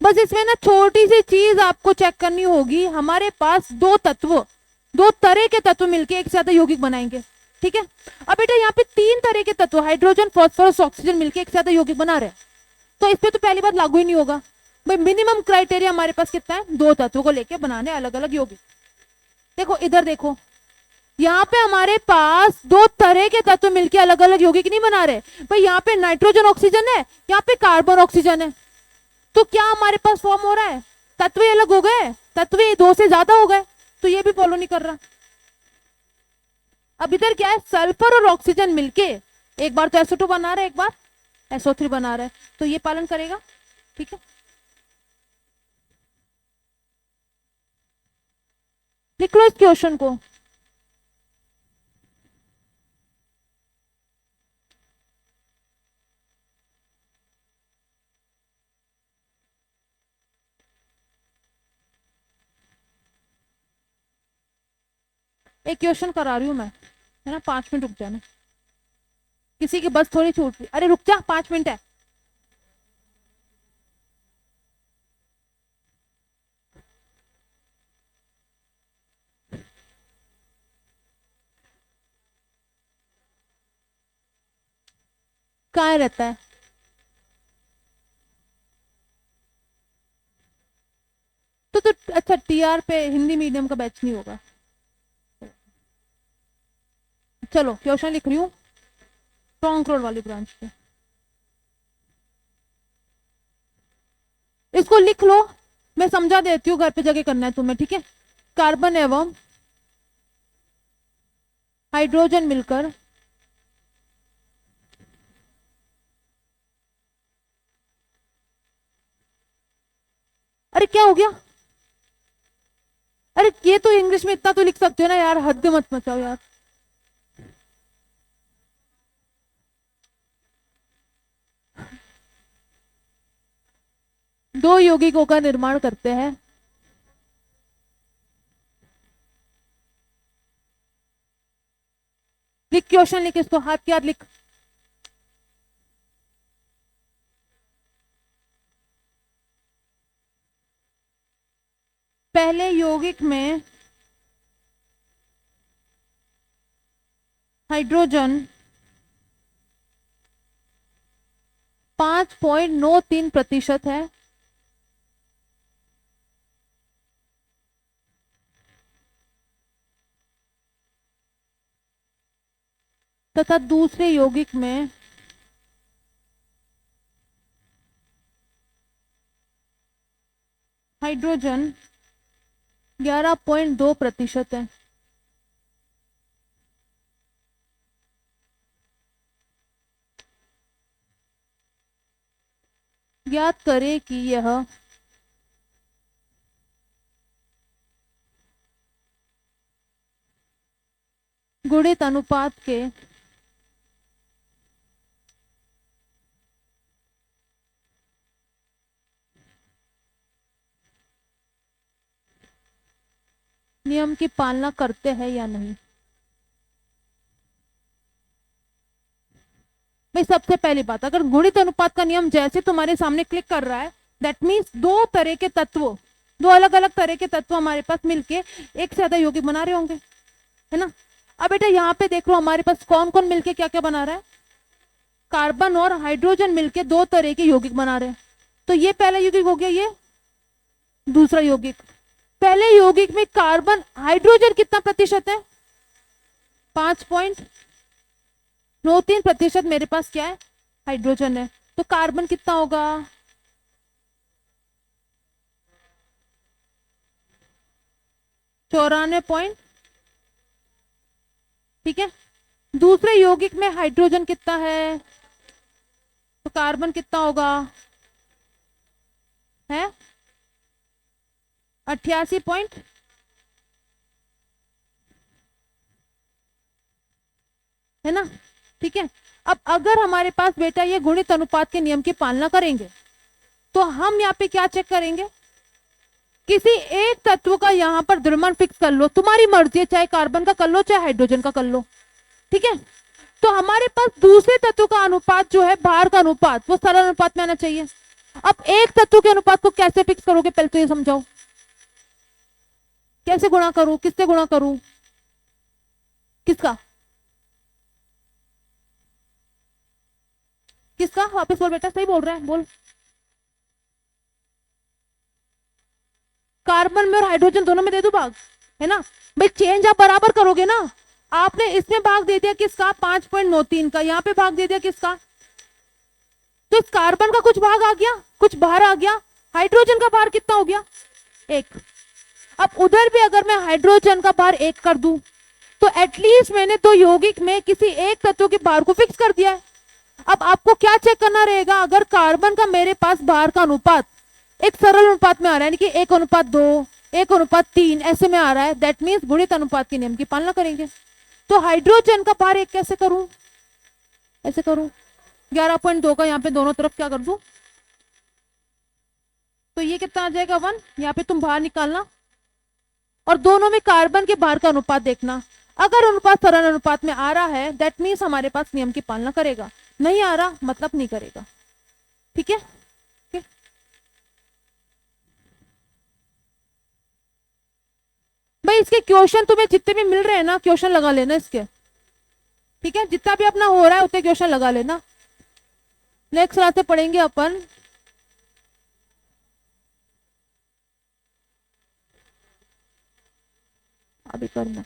बस इसमें ना छोटी सी चीज आपको चेक करनी होगी, हमारे पास 2 तत्व, 2 तरह के तत्व मिलके एक से ज्यादा यौगिक बनाएंगे, ठीक है। अब बेटा यहाँ पे 3 तरह के तत्व हाइड्रोजन, फास्फोरस, ऑक्सीजन मिलके एक से ज्यादा यौगिक बना रहे हैं, तो इस पे तो पहली बात लागू ही नहीं होगा भाई। मिनिमम क्राइटेरिया हमारे पास कितना है? 2 तत्वों को लेके बनाने अलग अलग यौगिक। देखो इधर देखो, यहाँ पे हमारे पास 2 तरह के तत्व मिलके अलग अलग यौगिक नहीं बना रहे भाई। यहाँ पे नाइट्रोजन ऑक्सीजन है, यहाँ पे कार्बन ऑक्सीजन है, तो क्या हमारे पास फॉर्म हो रहा है? तत्व अलग हो गए, तत्व 2 से ज्यादा हो गए, तो ये भी फॉलो नहीं कर रहा। अब इधर क्या है, सल्फर और ऑक्सीजन मिलके एक बार तो SO2 बना रहा है, एक बार SO3 बना रहा है, तो ये पालन करेगा, ठीक है। लिख लो इस क्वेश्चन को। एक क्वेश्चन करा रही हूं मैं, है ना, 5 मिनट रुक जाना, किसी की बस थोड़ी छूट रही, अरे रुक जा 5 मिनट है। कहाँ रहता है? तो अच्छा TR पे हिंदी मीडियम का बैच नहीं होगा। चलो क्वेश्चन लिख रही हूँ, ट्रंक रोड वाली ब्रांच पे। इसको लिख लो, मैं समझा देती हूँ, घर पे जगह करना है तुम्हें, ठीक है। कार्बन एवं हाइड्रोजन मिलकर अरे क्या हो गया, अरे ये तो इंग्लिश में इतना तो लिख सकते हो ना यार, हद मत मचाओ यार। दो यौगिकों का निर्माण करते हैं। लिख क्वेश्चन, लिख इसको, हाथ के हाथ लिख। पहले यौगिक में हाइड्रोजन 5.93% है, तथा दूसरे यौगिक में हाइड्रोजन 11.2% है। ज्ञात करें कि यह गुणित अनुपात के नियम की पालना करते हैं या नहीं। भाई सबसे पहली बात, अगर गुणित अनुपात का नियम जैसे तुम्हारे सामने क्लिक कर रहा है, दैट मीन्स दो तरह के तत्वों, दो अलग अलग तरह के तत्व हमारे पास मिलके एक से ज्यादा यौगिक बना रहे होंगे, है ना। अब बेटा यहाँ पे देख लो हमारे पास कौन कौन मिलके क्या क्या बना रहा है, कार्बन और हाइड्रोजन मिलके दो तरह के यौगिक बना रहे हैं। तो ये पहला यौगिक हो गया, ये दूसरा यौगिक। पहले यौगिक में कार्बन हाइड्रोजन कितना प्रतिशत है, 5.93% मेरे पास क्या है, हाइड्रोजन है। तो कार्बन कितना होगा, 94 ठीक है। दूसरे यौगिक में हाइड्रोजन कितना है, तो कार्बन कितना होगा, है 88 है ना, ठीक है। अब अगर हमारे पास बेटा ये गुणित अनुपात के नियम की पालना करेंगे, तो हम यहाँ पे क्या चेक करेंगे, किसी एक तत्व का यहाँ पर द्रव्यमान फिक्स कर लो, तुम्हारी मर्जी है, चाहे कार्बन का कर लो चाहे हाइड्रोजन का कर लो, ठीक है। तो हमारे पास दूसरे तत्व का अनुपात जो है, भार का अनुपात, वो सरल अनुपात में आना चाहिए। अब एक तत्व के अनुपात को कैसे फिक्स करोगे, पहले तो ये समझाओ, कैसे गुणा करूं, किससे गुणा करूं, किसका किसका, वापस बोल बेटा, सही बोल रहा है, बोल। कार्बन में और हाइड्रोजन दोनों में दे दो भाग, है ना। भाई चेंज आप बराबर करोगे ना, आपने इसमें भाग दे दिया किसका, 5.93 का, यहाँ पे भाग दे दिया किसका, तो इस कार्बन का कुछ भाग आ गया, कुछ बाहर आ गया, हाइड्रोजन का भार कितना हो गया, 1। अब उधर भी अगर मैं हाइड्रोजन का भार 1 कर दूं, तो एटलीस्ट मैंने दो यौगिक में किसी एक तत्व के भार को फिक्स कर दिया है। अब आपको क्या चेक करना रहेगा, अगर कार्बन का मेरे पास भार का अनुपात एक सरल अनुपात में आ रहा है, यानी कि 1:2, 1:3 ऐसे में आ रहा है, दैट मीन्स गुणित अनुपात के नियम की पालना करेंगे। तो हाइड्रोजन का भार 1 कैसे करूं, ऐसे करूं, 11.2 का यहाँ पे दोनों तरफ क्या कर दूं, तो ये कितना आ जाएगा 1, यहाँ पे तुम भार निकालना, और दोनों में कार्बन के भार का अनुपात देखना। अगर अनुपात सरल अनुपात में आ रहा है, दैट मीन्स हमारे पास नियम की पालना करेगा, नहीं आ रहा मतलब नहीं करेगा, ठीक है। भाई इसके क्वेश्चन तुम्हें जितने भी मिल रहे हैं ना, क्वेश्चन लगा लेना इसके, ठीक है। जितना भी अपना हो रहा है उतने क्वेश्चन लगा लेना। नेक्स्ट क्लास से पढ़ेंगे अपन अभी करना।